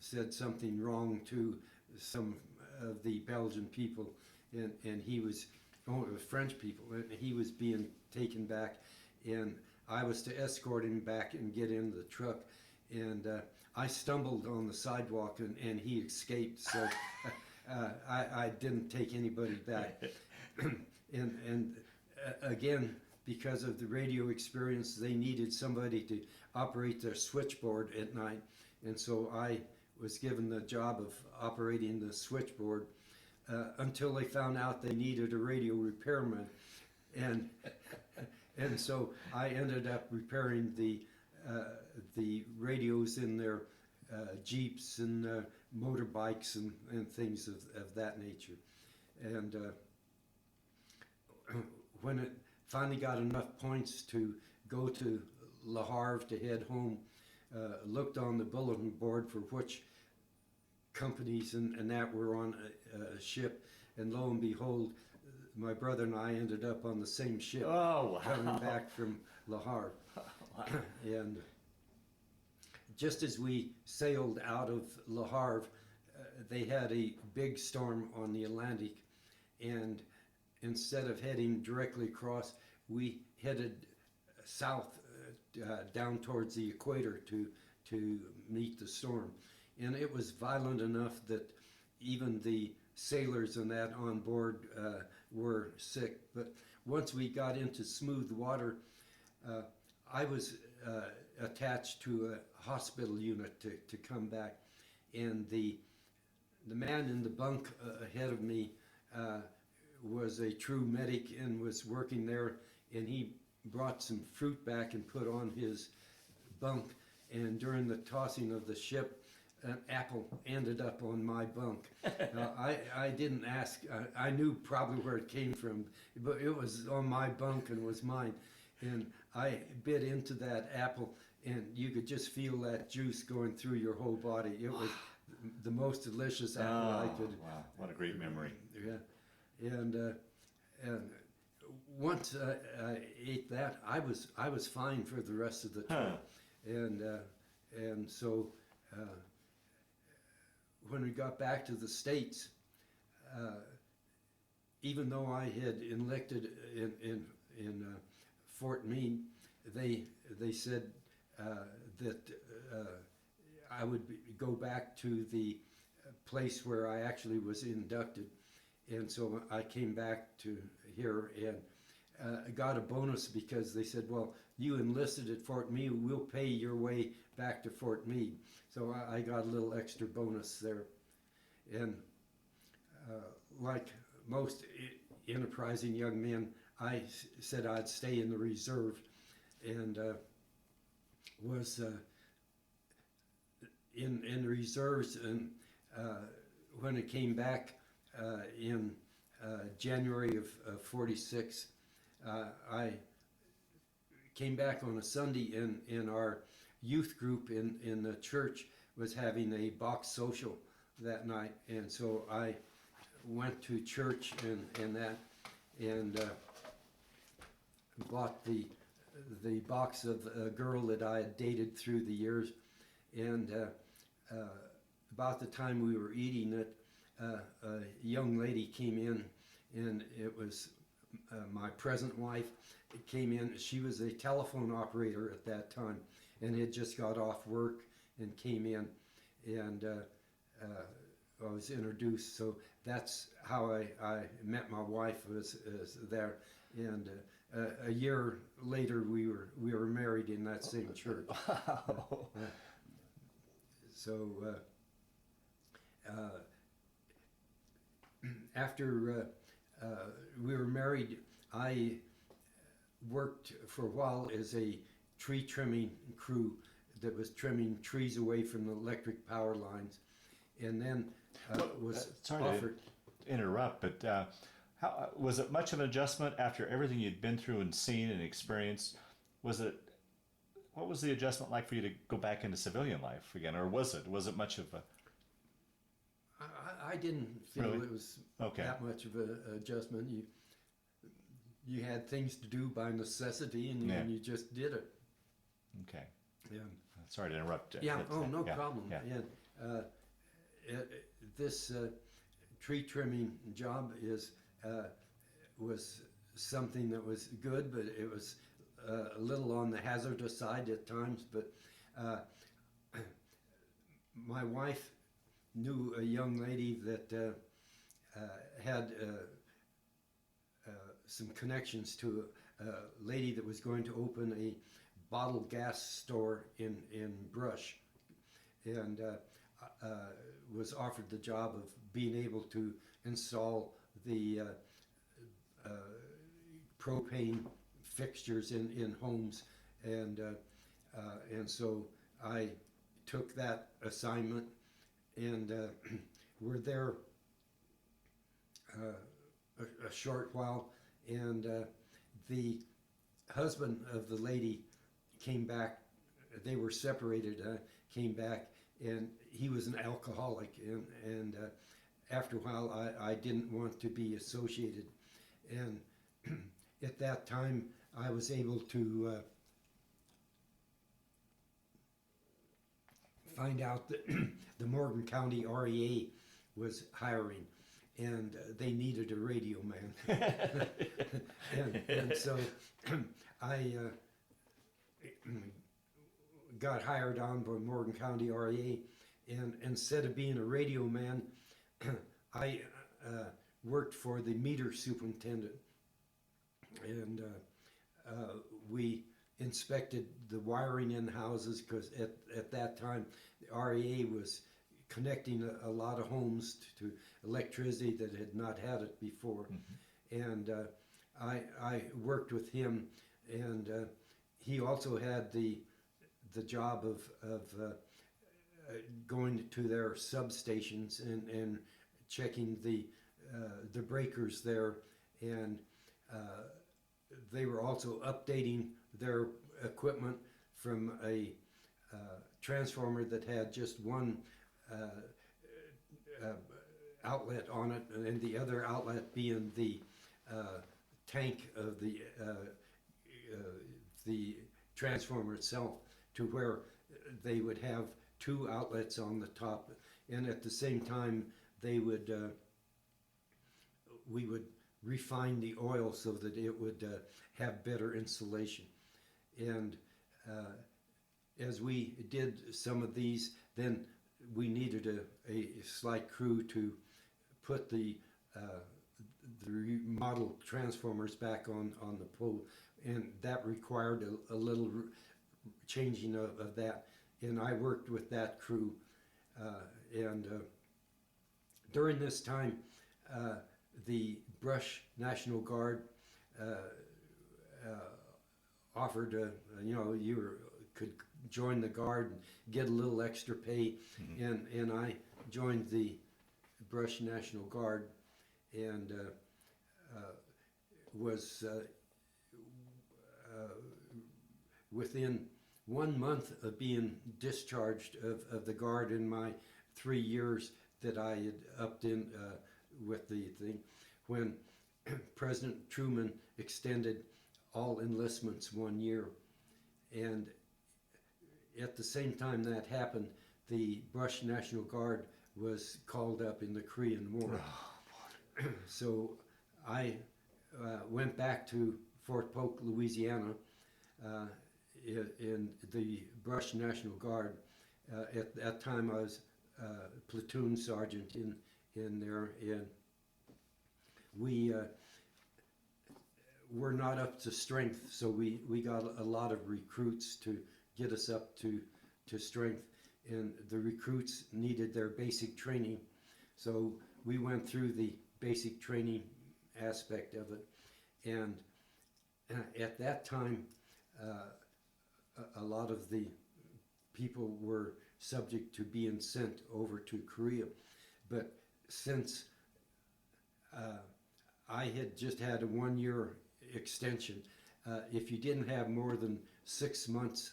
said something wrong to some of the Belgian people, and he was, it was French people, and he was being taken back, and I was to escort him back and get in the truck, and I stumbled on the sidewalk, and he escaped, so I didn't take anybody back. And again, because of the radio experience, they needed somebody to operate their switchboard at night, and so I was given the job of operating the switchboard until they found out they needed a radio repairman, and so I ended up repairing the radios in their Jeeps and motorbikes and things of that nature. And when it finally got enough points to go to Le Havre to head home, looked on the bulletin board for which companies and that were on a ship, and lo and behold, my brother and I ended up on the same ship. Oh, wow. Coming back from Le Havre. Wow. And just as we sailed out of Le Havre, they had a big storm on the Atlantic, and instead of heading directly across, we headed south down towards the equator to meet the storm. And it was violent enough that even the sailors and that on board were sick. But once we got into smooth water, I was attached to a hospital unit to come back, and the man in the bunk ahead of me was a true medic and was working there, and he brought some fruit back and put on his bunk, and during the tossing of the ship, an apple ended up on my bunk. I didn't ask, I knew probably where it came from, but it was on my bunk and was mine. And I bit into that apple, and you could just feel that juice going through your whole body. It was the most delicious apple I could. Wow, what a great memory. Yeah, and once I ate that, I was fine for the rest of the trip. And so when we got back to the States, even though I had enlisted in Fort Meade, they said that I would go back to the place where I actually was inducted. And so I came back to here and got a bonus because they said, well, you enlisted at Fort Meade, we'll pay your way back to Fort Meade. So I got a little extra bonus there. And like most enterprising young men, I said I'd stay in the reserve, and was in the reserves. And when it came back in January of 46, I came back on a Sunday, in our youth group in the church was having a box social that night, and so I went to church and bought the box of a girl that I had dated through the years. And about the time we were eating it, a young lady came in, and it was my present wife. It came in. She was a telephone operator at that time and had just got off work and came in, and I was introduced. So that's how I met my wife, was there. And a year later, we were married in that same church. Wow. So after we were married, I worked for a while as a tree trimming crew that was trimming trees away from the electric power lines, and then was Sorry offered. to interrupt, but how was it much of an adjustment after everything you'd been through and seen and experienced? What was the adjustment like for you to go back into civilian life again, or was it much of a? I didn't feel Really? it was Okay. that much of an adjustment. You had things to do by necessity, and, Yeah. and you just did it. Okay. Yeah. Sorry to interrupt. Yeah. But, Oh, no yeah, problem. Yeah. And this tree trimming job was something that was good, but it was a little on the hazardous side at times. But my wife knew a young lady that had some connections to a lady that was going to open a bottled gas store in Brush, and was offered the job of being able to install the propane fixtures in homes, and so I took that assignment, and we're there a short while, and the husband of the lady came back. They were separated. Came back, and he was an alcoholic, and after a while I didn't want to be associated, and at that time I was able to find out that the Morgan County REA was hiring, and they needed a radio man. and so I got hired on by Morgan County REA, and instead of being a radio man, I worked for the meter superintendent, and we inspected the wiring in houses, because at that time the REA was connecting a lot of homes to electricity that had not had it before. Mm-hmm. And I worked with him, and he also had the job of going to their substations and checking the breakers there, and they were also updating their equipment from a transformer that had just one outlet on it, and the other outlet being the tank of the transformer itself, to where they would have two outlets on the top, and at the same time we would refine the oil so that it would have better insulation. And as we did some of these, then we needed a slight crew to put the model transformers back on the pole, and that required a little changing of that. And I worked with that crew, and during this time, the Brush National Guard offered, you could join the Guard and get a little extra pay, and I joined the Brush National Guard, and was within 1 month of being discharged of the Guard in my 3 years that I had upped in with the thing, when President Truman extended all enlistments 1 year. And at the same time that happened, the Brush National Guard was called up in the Korean War. So I went back to Fort Polk, Louisiana, in the Brush National Guard. At that time I was platoon sergeant in there, and we were not up to strength, so we got a lot of recruits to get us up to strength, and the recruits needed their basic training, so we went through the basic training aspect of it. And at that time, a lot of the people were subject to being sent over to Korea. But since I had just had a 1 year extension, if you didn't have more than 6 months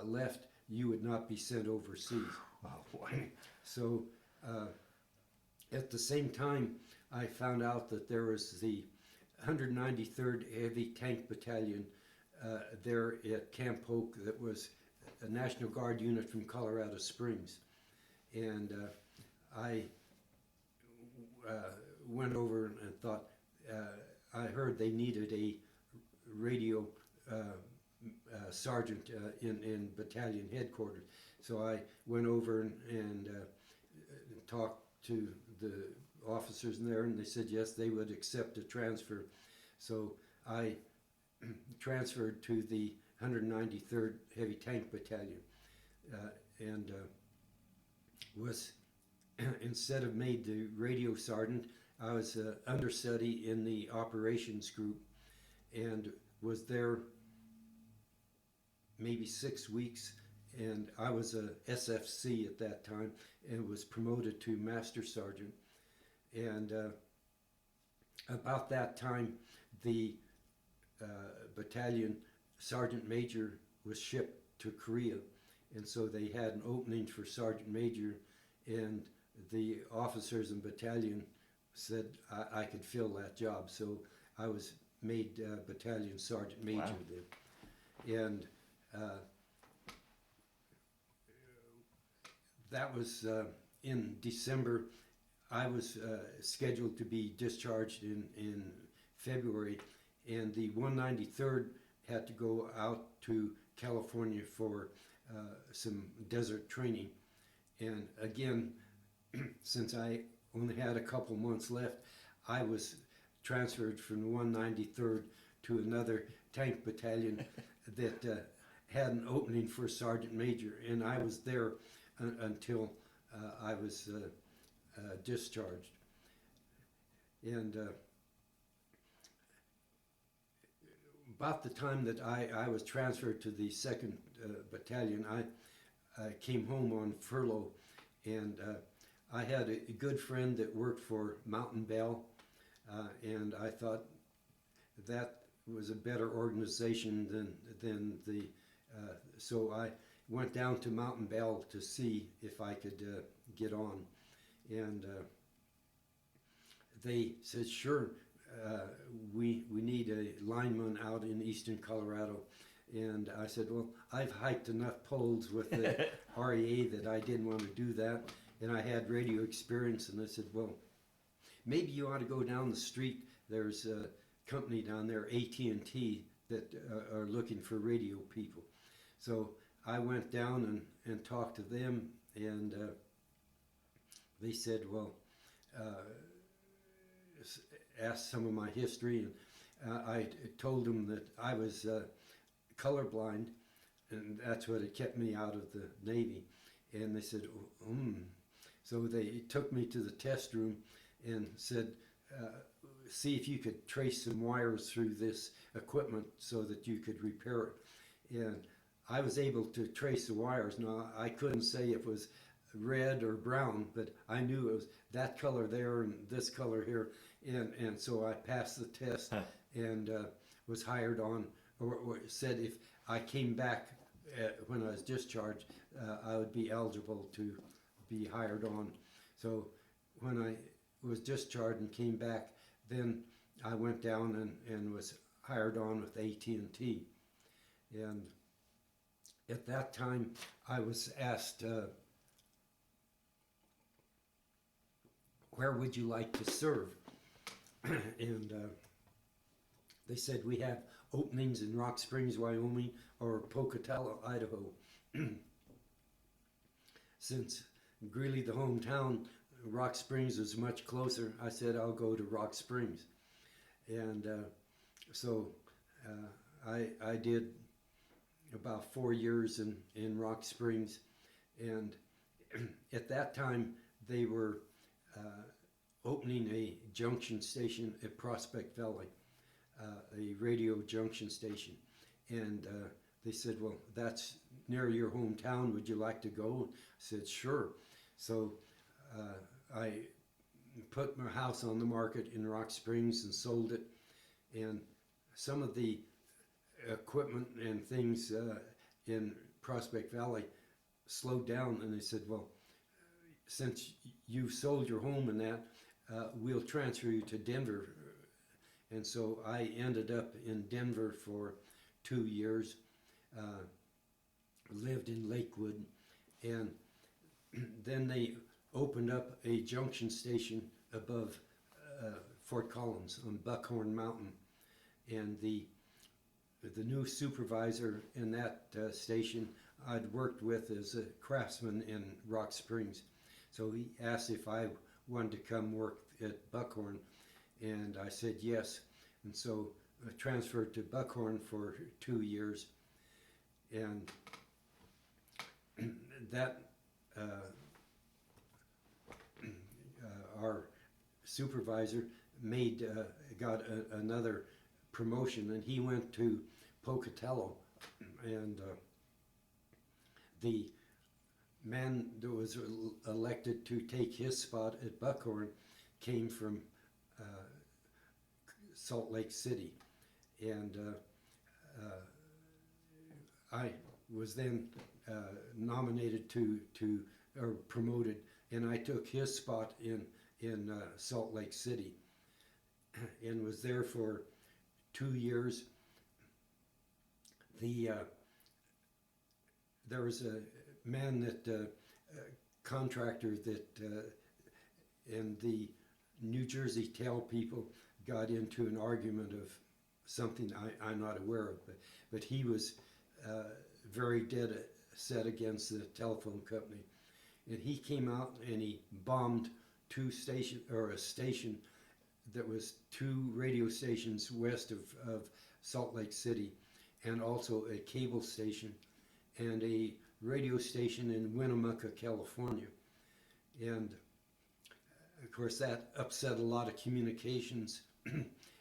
left, you would not be sent overseas. Oh boy. So at the same time, I found out that there was the 193rd Heavy Tank Battalion there at Camp Polk that was a National Guard unit from Colorado Springs. And I went over and thought, I heard they needed a radio sergeant in battalion headquarters. So I went over and talked to the officers in there, and they said yes, they would accept a transfer. So I transferred to the 193rd Heavy Tank Battalion, and was instead of made the radio sergeant, I was an understudy in the operations group, and was there maybe 6 weeks, and I was a SFC at that time and was promoted to Master Sergeant. And about that time, the battalion Sergeant Major was shipped to Korea, and so they had an opening for Sergeant Major, and the officers in battalion said I could fill that job, so I was made Battalion Sergeant Major. Wow. Then. And that was in December. I was scheduled to be discharged in February, and the 193rd had to go out to California for some desert training. And again, since I only had a couple months left, I was transferred from the 193rd to another tank battalion that had an opening for Sergeant Major, and I was there until I was discharged. And about the time that I was transferred to the 2nd Battalion, I came home on furlough, and I had a good friend that worked for Mountain Bell, and I thought that was a better organization than the, so I went down to Mountain Bell to see if I could get on, and they said, sure, we need a lineman out in eastern Colorado. And I said, well, I've hiked enough poles with the REA that I didn't want to do that, and I had radio experience. And I said, well, maybe you ought to go down the street. There's a company down there, AT&T, that are looking for radio people. So I went down and talked to them, and they said, well, asked some of my history, and I told them that I was colorblind, and that's what had kept me out of the Navy. And they said, So they took me to the test room and said, see if you could trace some wires through this equipment so that you could repair it. And I was able to trace the wires. Now, I couldn't say it was red or brown, but I knew it was that color there and this color here. And so I passed the test and was hired on, or said if I came back when I was discharged, I would be eligible to be hired on. So when I was discharged and came back, then I went down and was hired on with AT&T. And at that time, I was asked, where would you like to serve? And they said we have openings in Rock Springs, Wyoming, or Pocatello, Idaho. Since Greeley, the hometown, Rock Springs was much closer, I said I'll go to Rock Springs. And so I did about 4 years in Rock Springs. And at that time, they were opening a junction station at Prospect Valley, a radio junction station. And they said, well, that's near your hometown, would you like to go? I said, sure. So I put my house on the market in Rock Springs and sold it. And some of the equipment and things in Prospect Valley slowed down, and they said, well, since you sold your home and that, we'll transfer you to Denver. And so I ended up in Denver for 2 years, lived in Lakewood, and then they opened up a junction station above Fort Collins on Buckhorn Mountain. And the new supervisor in that station I'd worked with as a craftsman in Rock Springs. So he asked if I wanted to come work at Buckhorn, and I said yes. And so I transferred to Buckhorn for 2 years, and that our supervisor got another promotion, and he went to Pocatello, and the man that was elected to take his spot at Buckhorn came from Salt Lake City, and I was then nominated or promoted, and I took his spot in Salt Lake City, and was there for 2 years. There was a man contractor that and the New Jersey Tel people got into an argument of something I'm not aware of, but he was very dead set against the telephone company, and he came out and he bombed a station that was 2 radio stations west of Salt Lake City, and also a cable station and a radio station in Winnemucca, California. And of course that upset a lot of communications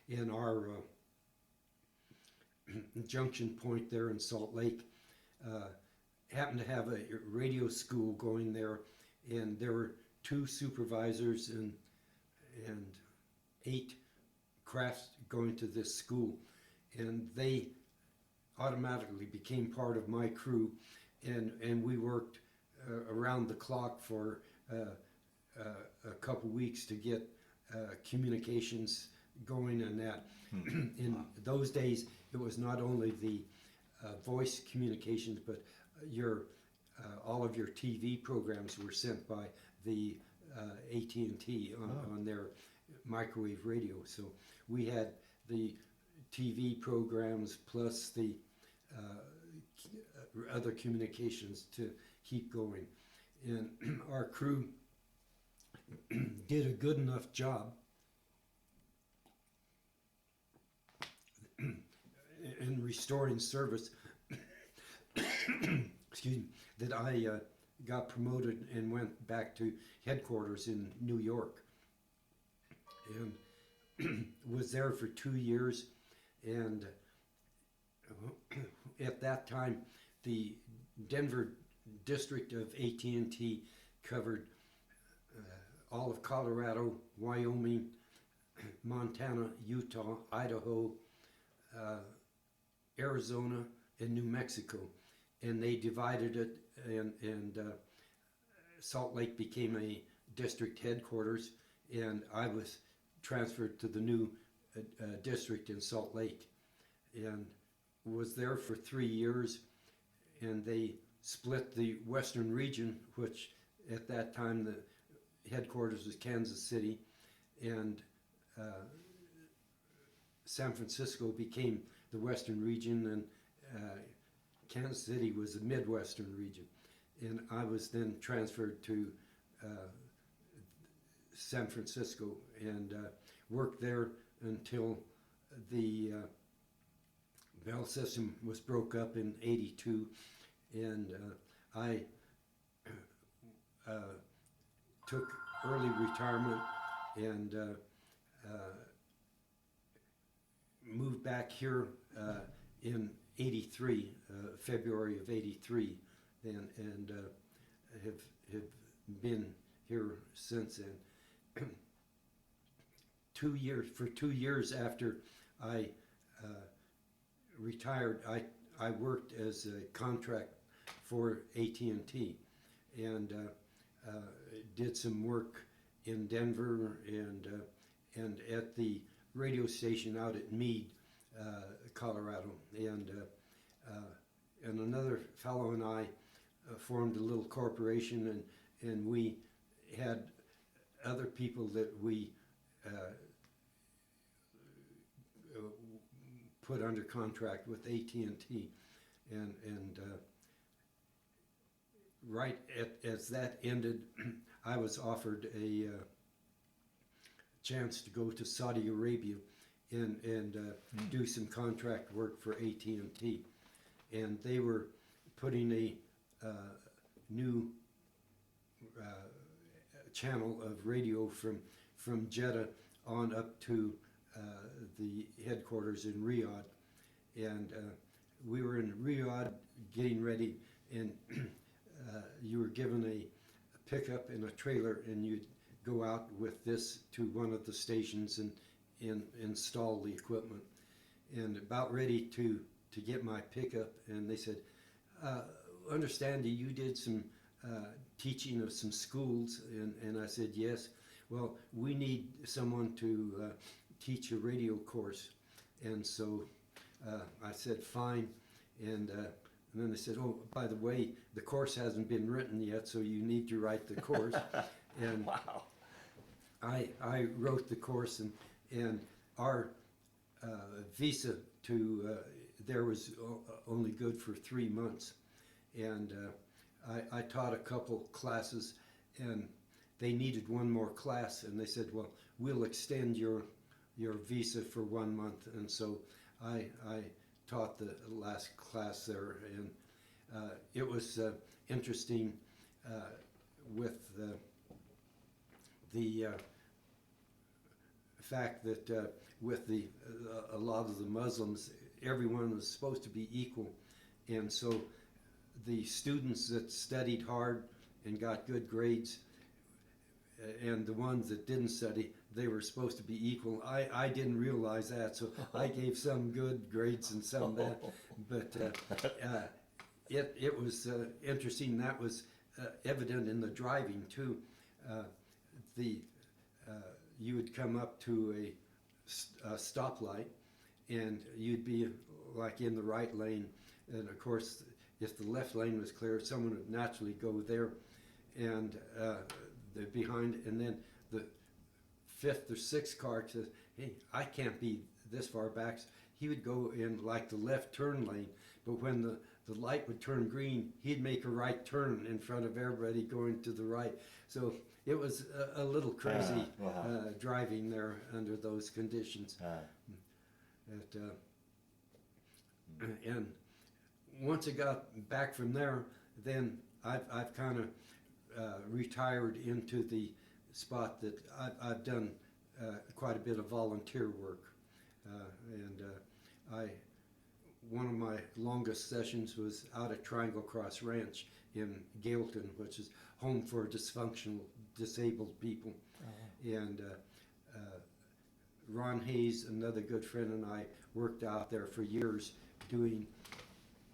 in our junction point there in Salt Lake. Happened to have a radio school going there, and there were 2 supervisors and 8 crafts going to this school, and they automatically became part of my crew, and we worked around the clock for a couple weeks to get communications going and that. In those days, it was not only the voice communications, but all of your TV programs were sent by the AT&T on their microwave radio. So we had the TV programs plus the other communications to keep going. And our crew did a good enough job in restoring service excuse me, that I got promoted and went back to headquarters in New York, and was there for 2 years. And at that time, the Denver district of AT&T covered all of Colorado, Wyoming, Montana, Utah, Idaho, Arizona, and New Mexico. And they divided it, and Salt Lake became a district headquarters, and I was transferred to the new district in Salt Lake, and was there for 3 years. And they split the western region, which at that time the headquarters was Kansas City, and San Francisco became the western region, and Kansas City was the Midwestern region. And I was then transferred to San Francisco, and worked there until the Bell system was broke up in '82, and I took early retirement and moved back here in '83, February of '83, and have been here since then. 2 years, for 2 years after I retired, I worked as a contract for AT&T, and did some work in Denver and at the radio station out at Meade, Colorado, and another fellow and I formed a little corporation, and we had other people that we put under contract with AT&T, and right as that ended, I was offered a chance to go to Saudi Arabia and do some contract work for AT&T, and they were putting a new channel of radio from Jeddah on up to the headquarters in Riyadh, and we were in Riyadh getting ready, and you were given a pickup and a trailer, and you'd go out with this to one of the stations and install the equipment, and about ready to get my pickup, and they said, understand that you did some teaching of some schools, and I said yes. Well, we need someone to teach a radio course, and so I said fine, and then they said, oh, by the way, the course hasn't been written yet, so you need to write the course. And Wow. I wrote the course, and our visa to there was only good for 3 months, and I taught a couple classes, and they needed one more class, and they said, well, we'll extend your visa for 1 month, and so I taught the last class there, and it was interesting with the fact that with a lot of the Muslims, everyone was supposed to be equal, and so the students that studied hard and got good grades, and the ones that didn't study, they were supposed to be equal. I didn't realize that, so I gave some good grades and some bad, but it was interesting. That was evident in the driving too. You would come up to a stoplight, and you'd be like in the right lane, and of course, if the left lane was clear, someone would naturally go there, and the behind, and then the fifth or sixth car says, hey, I can't be this far back. He would go in like the left turn lane, but when the light would turn green, he'd make a right turn in front of everybody going to the right. So it was a little crazy Wow. driving there under those conditions. And once I got back from there, then I've kind of retired into the spot that I've done quite a bit of volunteer work. One of my longest sessions was out at Triangle Cross Ranch in Gailton, which is home for dysfunctional disabled people. And Ron Hayes, another good friend, and I worked out there for years doing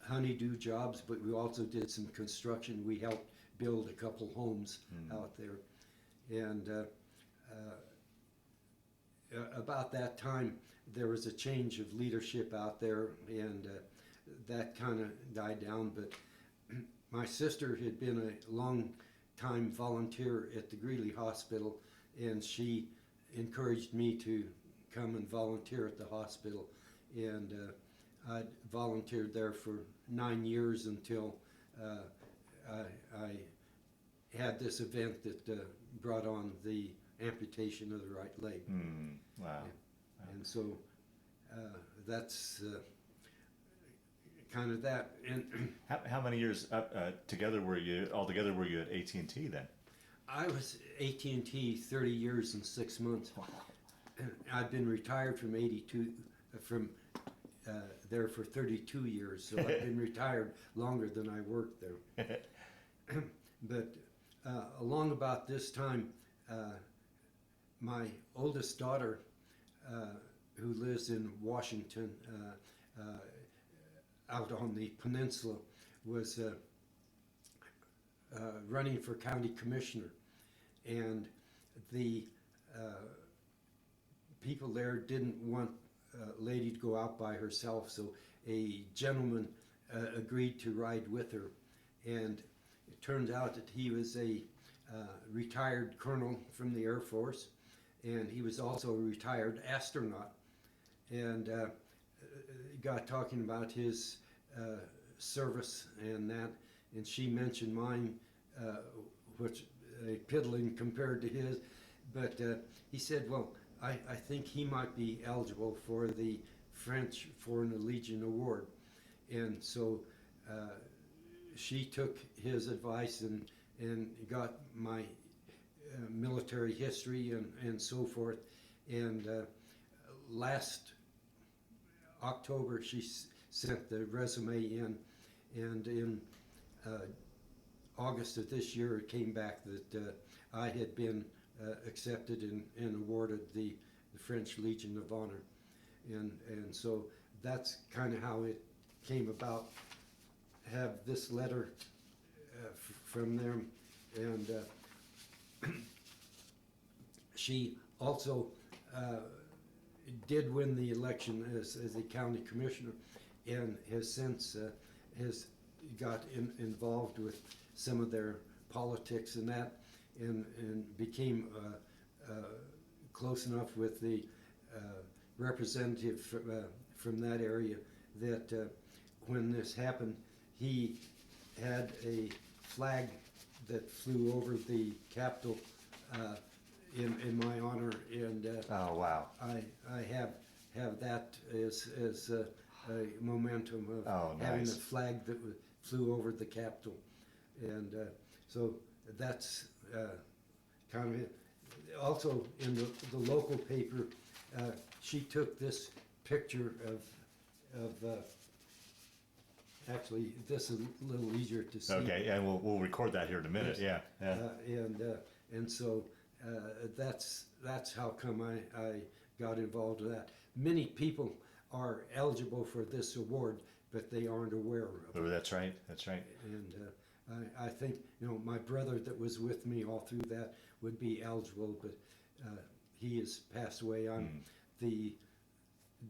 honeydew jobs, but we also did some construction. We helped build a couple homes out there. And about that time, there was a change of leadership out there, and that kind of died down. But my sister had been a long-time volunteer at the Greeley Hospital, and she encouraged me to come and volunteer at the hospital. And I volunteered there for 9 years until I had this event that brought on the amputation of the right leg. Wow. And so that's kind of that. And How many years altogether were you at AT&T then? I was AT&T 30 years and 6 months. Wow. I've been retired from 82, from there for 32 years, so I've been retired longer than I worked there. But along about this time, my oldest daughter, who lives in Washington, out on the peninsula, was running for county commissioner, and the people there didn't want a lady to go out by herself, so a gentleman agreed to ride with her. And it turns out that he was a retired colonel from the Air Force, and he was also a retired astronaut. And got talking about his service and that, and she mentioned mine, which piddling compared to his, but he said, well, I think he might be eligible for the French Foreign Legion Award. And so she took his advice and got my military history and so forth. And last October she sent the resume in, and in August of this year it came back that I had been accepted and awarded the French Legion of Honor. And so that's kind of how it came about. Have this letter from them, and she also did win the election as a county commissioner, and has since has got involved with some of their politics and that, and became close enough with the representative from that area that when this happened, he had a flag that flew over the Capitol in my honor, and Oh wow. I have that as a momentum of having a nice. flag that flew over the Capitol, and so that's kind of it. Also in the local paper, she took this picture of actually this is a little easier to see. Okay, and we'll record that here in a minute. Yes. Yeah. And so that's how come I got involved with that. Many people are eligible for this award, but they aren't aware of it. Oh, that's right. That's right. And I think, you know, my brother that was with me all through that would be eligible, but he has passed away. I'm the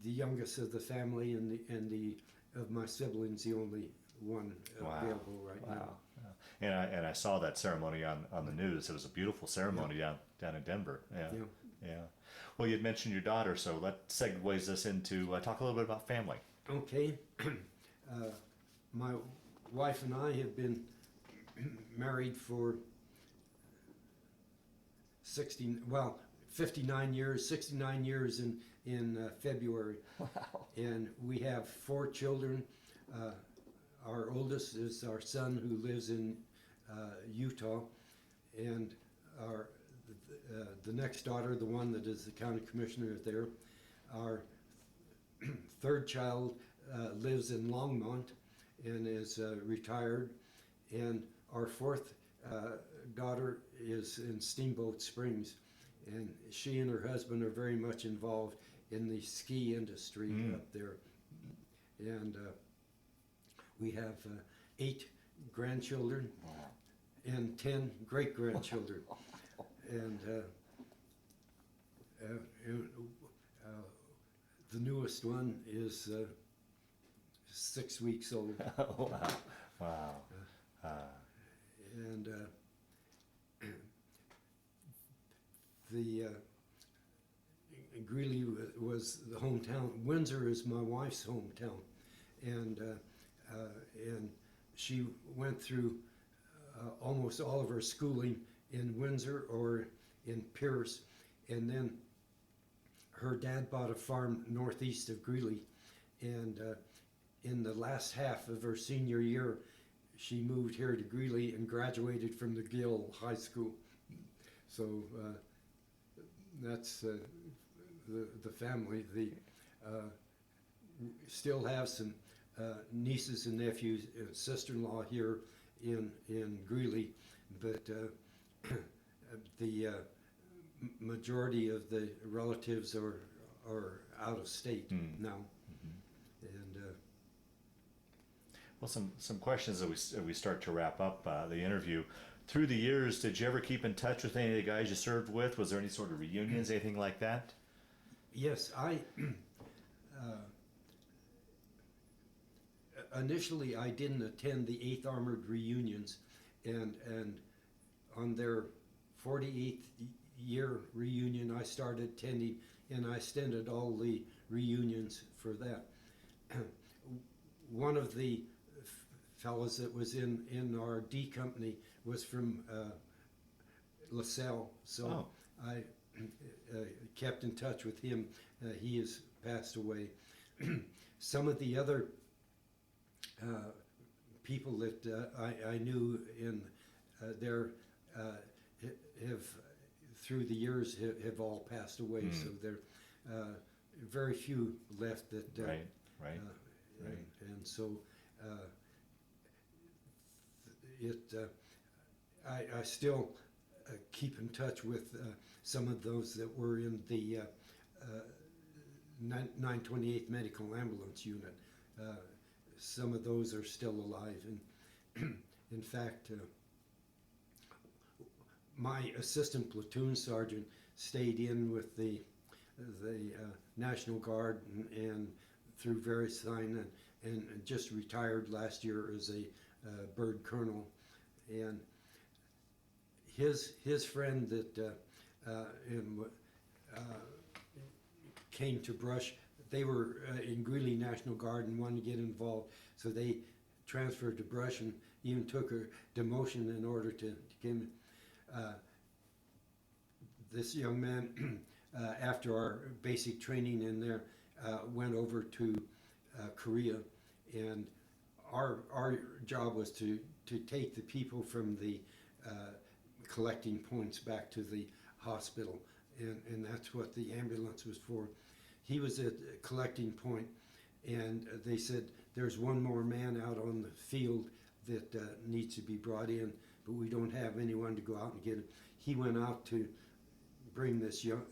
youngest of the family, and the of my siblings, the only one available right now. Wow. And I saw that ceremony on the news. It was a beautiful ceremony down in Denver. Yeah. Well, you'd mentioned your daughter, so that segues us into talk a little bit about family. Okay. My wife and I have been married for 59 years, 69 years in February. Wow. And we have 4 children. Our oldest is our son who lives in Utah, and the next daughter, the one that is the county commissioner there. Our third child lives in Longmont and is retired, and our fourth daughter is in Steamboat Springs, and she and her husband are very much involved in the ski industry up there. And we have 8 grandchildren and 10 great-grandchildren. And the newest one is 6 weeks old. Oh, wow. Wow. And the Greeley was the hometown. Windsor is my wife's hometown, and she went through almost all of her schooling in Windsor or in Pierce, and then her dad bought a farm northeast of Greeley, and in the last half of her senior year, she moved here to Greeley and graduated from the Gill High School. So that's the family. Still have some nieces and nephews, sister-in-law here in Greeley, but the majority of the relatives are out of state now. And Well, some questions as we start to wrap up the interview. Through the years, did you ever keep in touch with any of the guys you served with? Was there any sort of reunions, anything like that? yes, initially I didn't attend the 8th Armored reunions, and on their 48th year reunion I started attending, and I attended all the reunions for that. One of the fellows that was in our D company was from LaSalle, so I kept in touch with him. He has passed away. Some of the other people that I knew in there have through the years have all passed away, so there very few left that Right. and so I still keep in touch with some of those that were in the 928th Medical Ambulance Unit. Some of those are still alive, and in fact, my assistant platoon sergeant stayed in with the National Guard and through various signs, and just retired last year as a bird colonel. And his friend that came to Brush, they were in Greeley National Guard and wanted to get involved, so they transferred to Brush and even took a demotion in order to get him. This young man, after our basic training in there, went over to Korea, and our job was to take the people from the collecting points back to the hospital, and that's what the ambulance was for. He was at a collecting point, and they said, there's one more man out on the field that needs to be brought in, but we don't have anyone to go out and get him. He went out to bring this young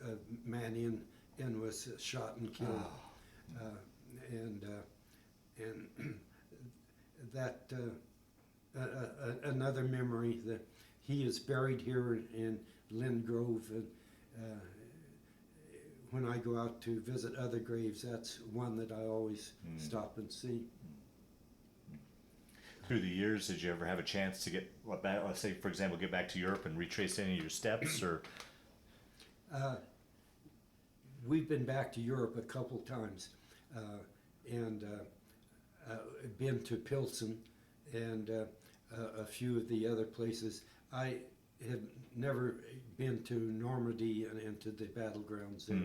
man in and was shot and killed. And that another memory that he is buried here in Lynn Grove, and when I go out to visit other graves, that's one that I always stop and see. Through the years, did you ever have a chance to get, let's say, for example, get back to Europe and retrace any of your steps, or? We've been back to Europe a couple times, and been to Pilsen and a few of the other places. I have never been to Normandy and to the battlegrounds there.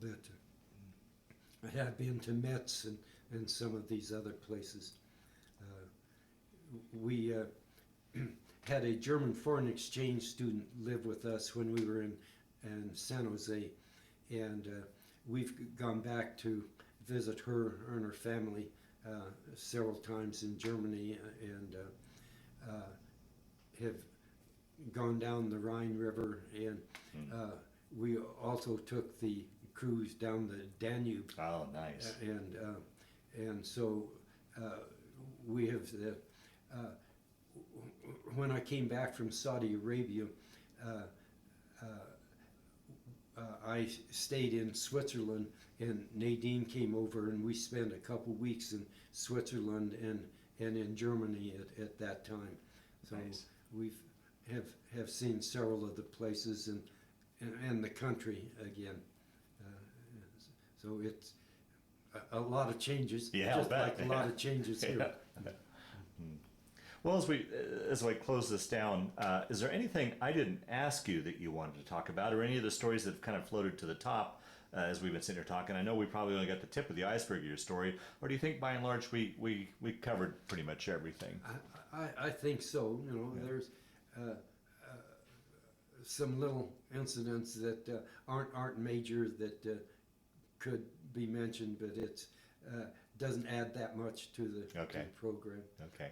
But I have been to Metz and some of these other places. We had a German foreign exchange student live with us when we were in San Jose, and we've gone back to visit her and her family several times in Germany, and have gone down the Rhine River, and we also took the cruise down the Danube. Oh, nice. And so we have when I came back from Saudi Arabia, I stayed in Switzerland, and Nadine came over, and we spent a couple weeks in Switzerland and in Germany at that time. So nice. we have seen several of the places and the country again. So it's a lot of changes, Yeah, just I'll bet. like a lot of changes here. Yeah. Well, as we close this down, is there anything I didn't ask you that you wanted to talk about, or any of the stories that have kind of floated to the top as we've been sitting here talking? I know we probably only got the tip of the iceberg of your story, or do you think by and large we covered pretty much everything? I think so. You know, there's some little incidents that aren't major that could be mentioned, but it doesn't add that much to the program. Okay.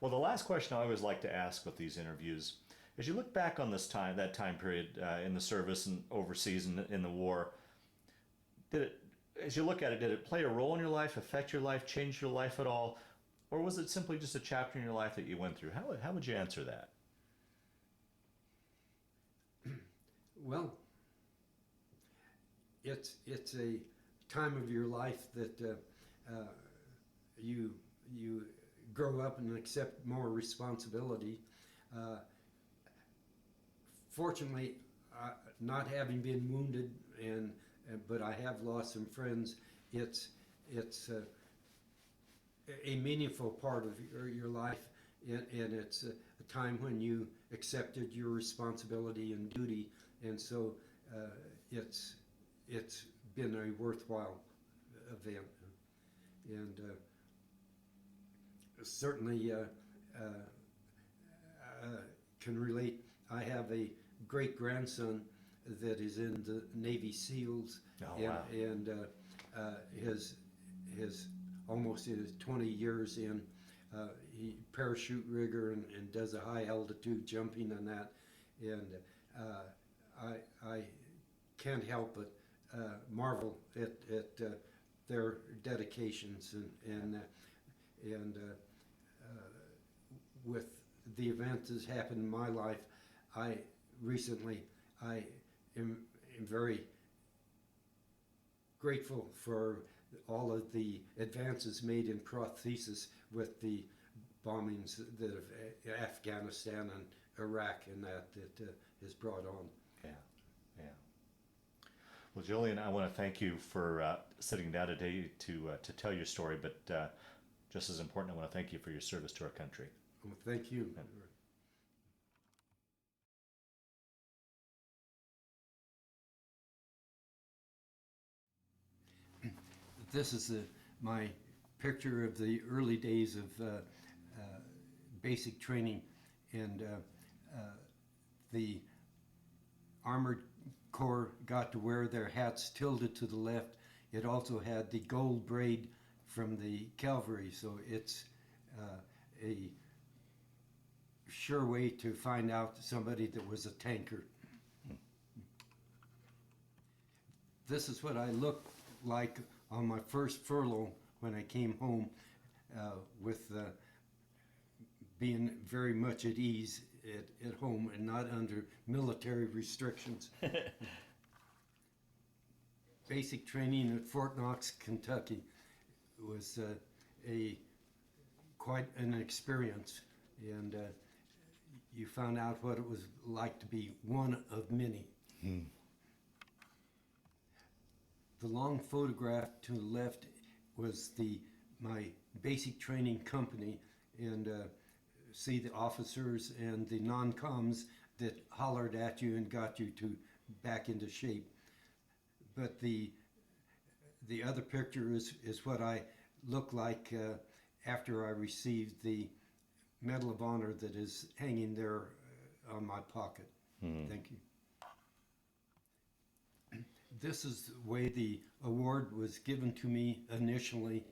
Well, the last question I always like to ask with these interviews, as you look back on that time period in the service and overseas and in the war, as you look at it, did it play a role in your life, affect your life, change your life at all, or was it simply just a chapter in your life that you went through? How would you answer that? Well, it's a time of your life that you grow up and accept more responsibility. Fortunately, not having been wounded, but I have lost some friends. It's a meaningful part of your life, and it's a time when you accepted your responsibility and duty, and so it's been a worthwhile event, and certainly can relate. I have a great grandson that is in the Navy SEALs, and his almost his 20 years in. He parachute rigger and does a high altitude jumping and that, and I can't help but marvel at their dedications and with the events that's happened in my life, I am very grateful for all of the advances made in prosthesis with the bombings that of Afghanistan and Iraq and that has brought on. Yeah. Well, Julian, I want to thank you for sitting down today to tell your story, but just as important, I want to thank you for your service to our country. Well, thank you. This is my picture of the early days of basic training, and the Armored Corps got to wear their hats tilted to the left. It also had the gold braid from the cavalry, so it's a sure way to find out somebody that was a tanker. This is what I looked like on my first furlough when I came home, with being very much at ease at home and not under military restrictions. Basic training at Fort Knox, Kentucky was quite an experience, and you found out what it was like to be one of many. The long photograph to the left was my basic training company, and see the officers and the non-coms that hollered at you and got you to back into shape. But the other picture is what I look like after I received the Medal of Honor that is hanging there on my pocket. Thank you. This is the way the award was given to me initially,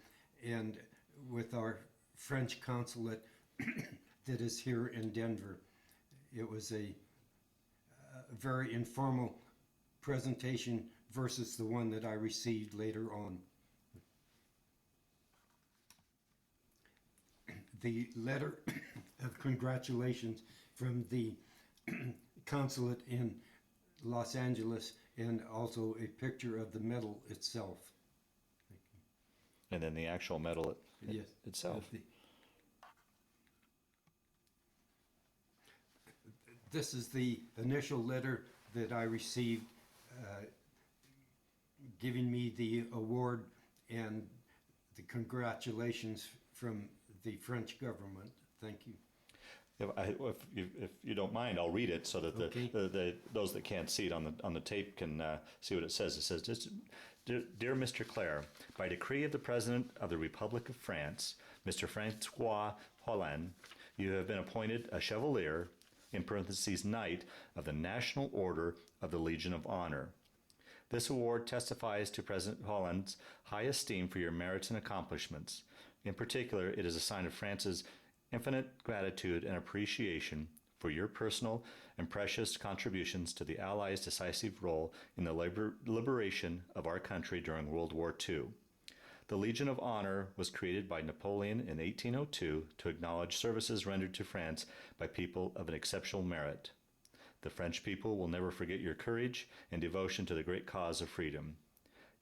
and with our French consulate that is here in Denver. It was a very informal presentation versus the one that I received later on. The letter of congratulations from the consulate in Los Angeles, and also a picture of the medal itself. And then the actual medal Yes. itself. This is the initial letter that I received giving me the award and the congratulations from the French government. Thank you. If you don't mind, I'll read it so that Okay. those that can't see it on the tape can see what it says. It says, Dear Mr. Kler, by decree of the President of the Republic of France, Mr. Francois Hollande, you have been appointed a Chevalier, in parentheses, Knight of the National Order of the Legion of Honor. This award testifies to President Hollande's high esteem for your merits and accomplishments. In particular, it is a sign of France's infinite gratitude and appreciation for your personal and precious contributions to the Allies' decisive role in the liberation of our country during World War II. The Legion of Honor was created by Napoleon in 1802 to acknowledge services rendered to France by people of an exceptional merit. The French people will never forget your courage and devotion to the great cause of freedom.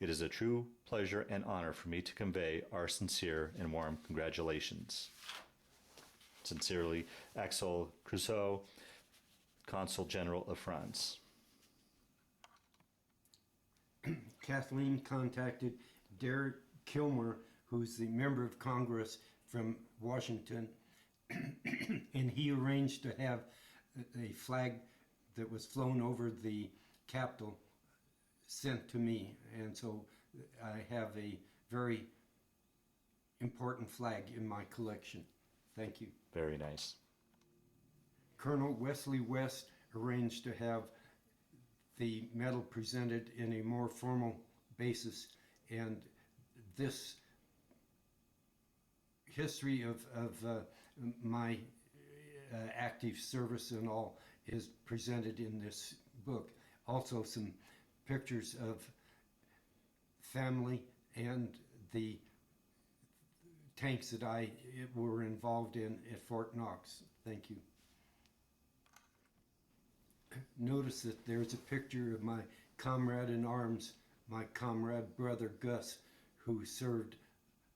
It is a true pleasure and honor for me to convey our sincere and warm congratulations. Sincerely, Axel Crusoe, Consul General of France. Kathleen contacted Derek Kilmer, who's the member of Congress from Washington, and he arranged to have a flag that was flown over the Capitol sent to me, and so I have a very important flag in my collection. Thank you. Very nice. Colonel Wesley West arranged to have the medal presented in a more formal basis, and this history of my active service and all is presented in this book. Also some pictures of family and the tanks that I were involved in at Fort Knox. Thank you. Notice that there's a picture of my comrade in arms, my comrade brother Gus, who served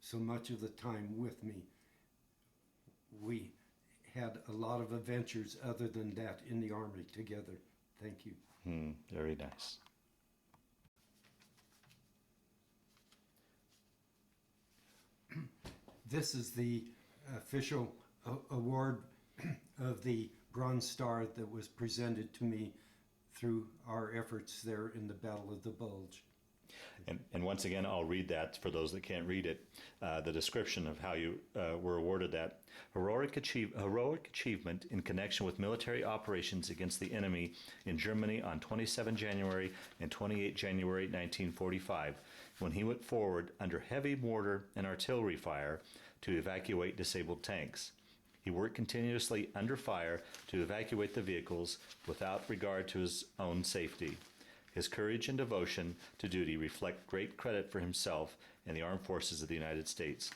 so much of the time with me. We had a lot of adventures other than that in the Army together. Thank you. Very nice. This is the official award of the Bronze Star that was presented to me through our efforts there in the Battle of the Bulge. And once again, I'll read that for those that can't read it, the description of how you were awarded that. Heroic achievement in connection with military operations against the enemy in Germany on 27 January and 28 January 1945, when he went forward under heavy mortar and artillery fire to evacuate disabled tanks. He worked continuously under fire to evacuate the vehicles without regard to his own safety. His courage and devotion to duty reflect great credit for himself and the Armed Forces of the United States.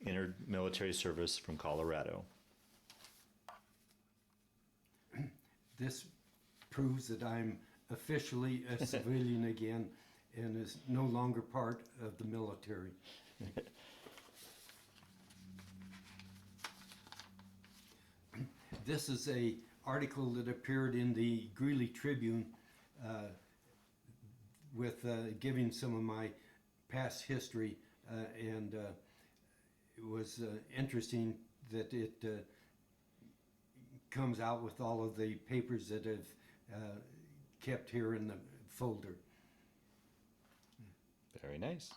Entered military service from Colorado. This proves that I'm officially a civilian again and is no longer part of the military. This is a article that appeared in the Greeley Tribune with giving some of my past history and it was interesting that it comes out with all of the papers that have kept here in the folder. Very nice.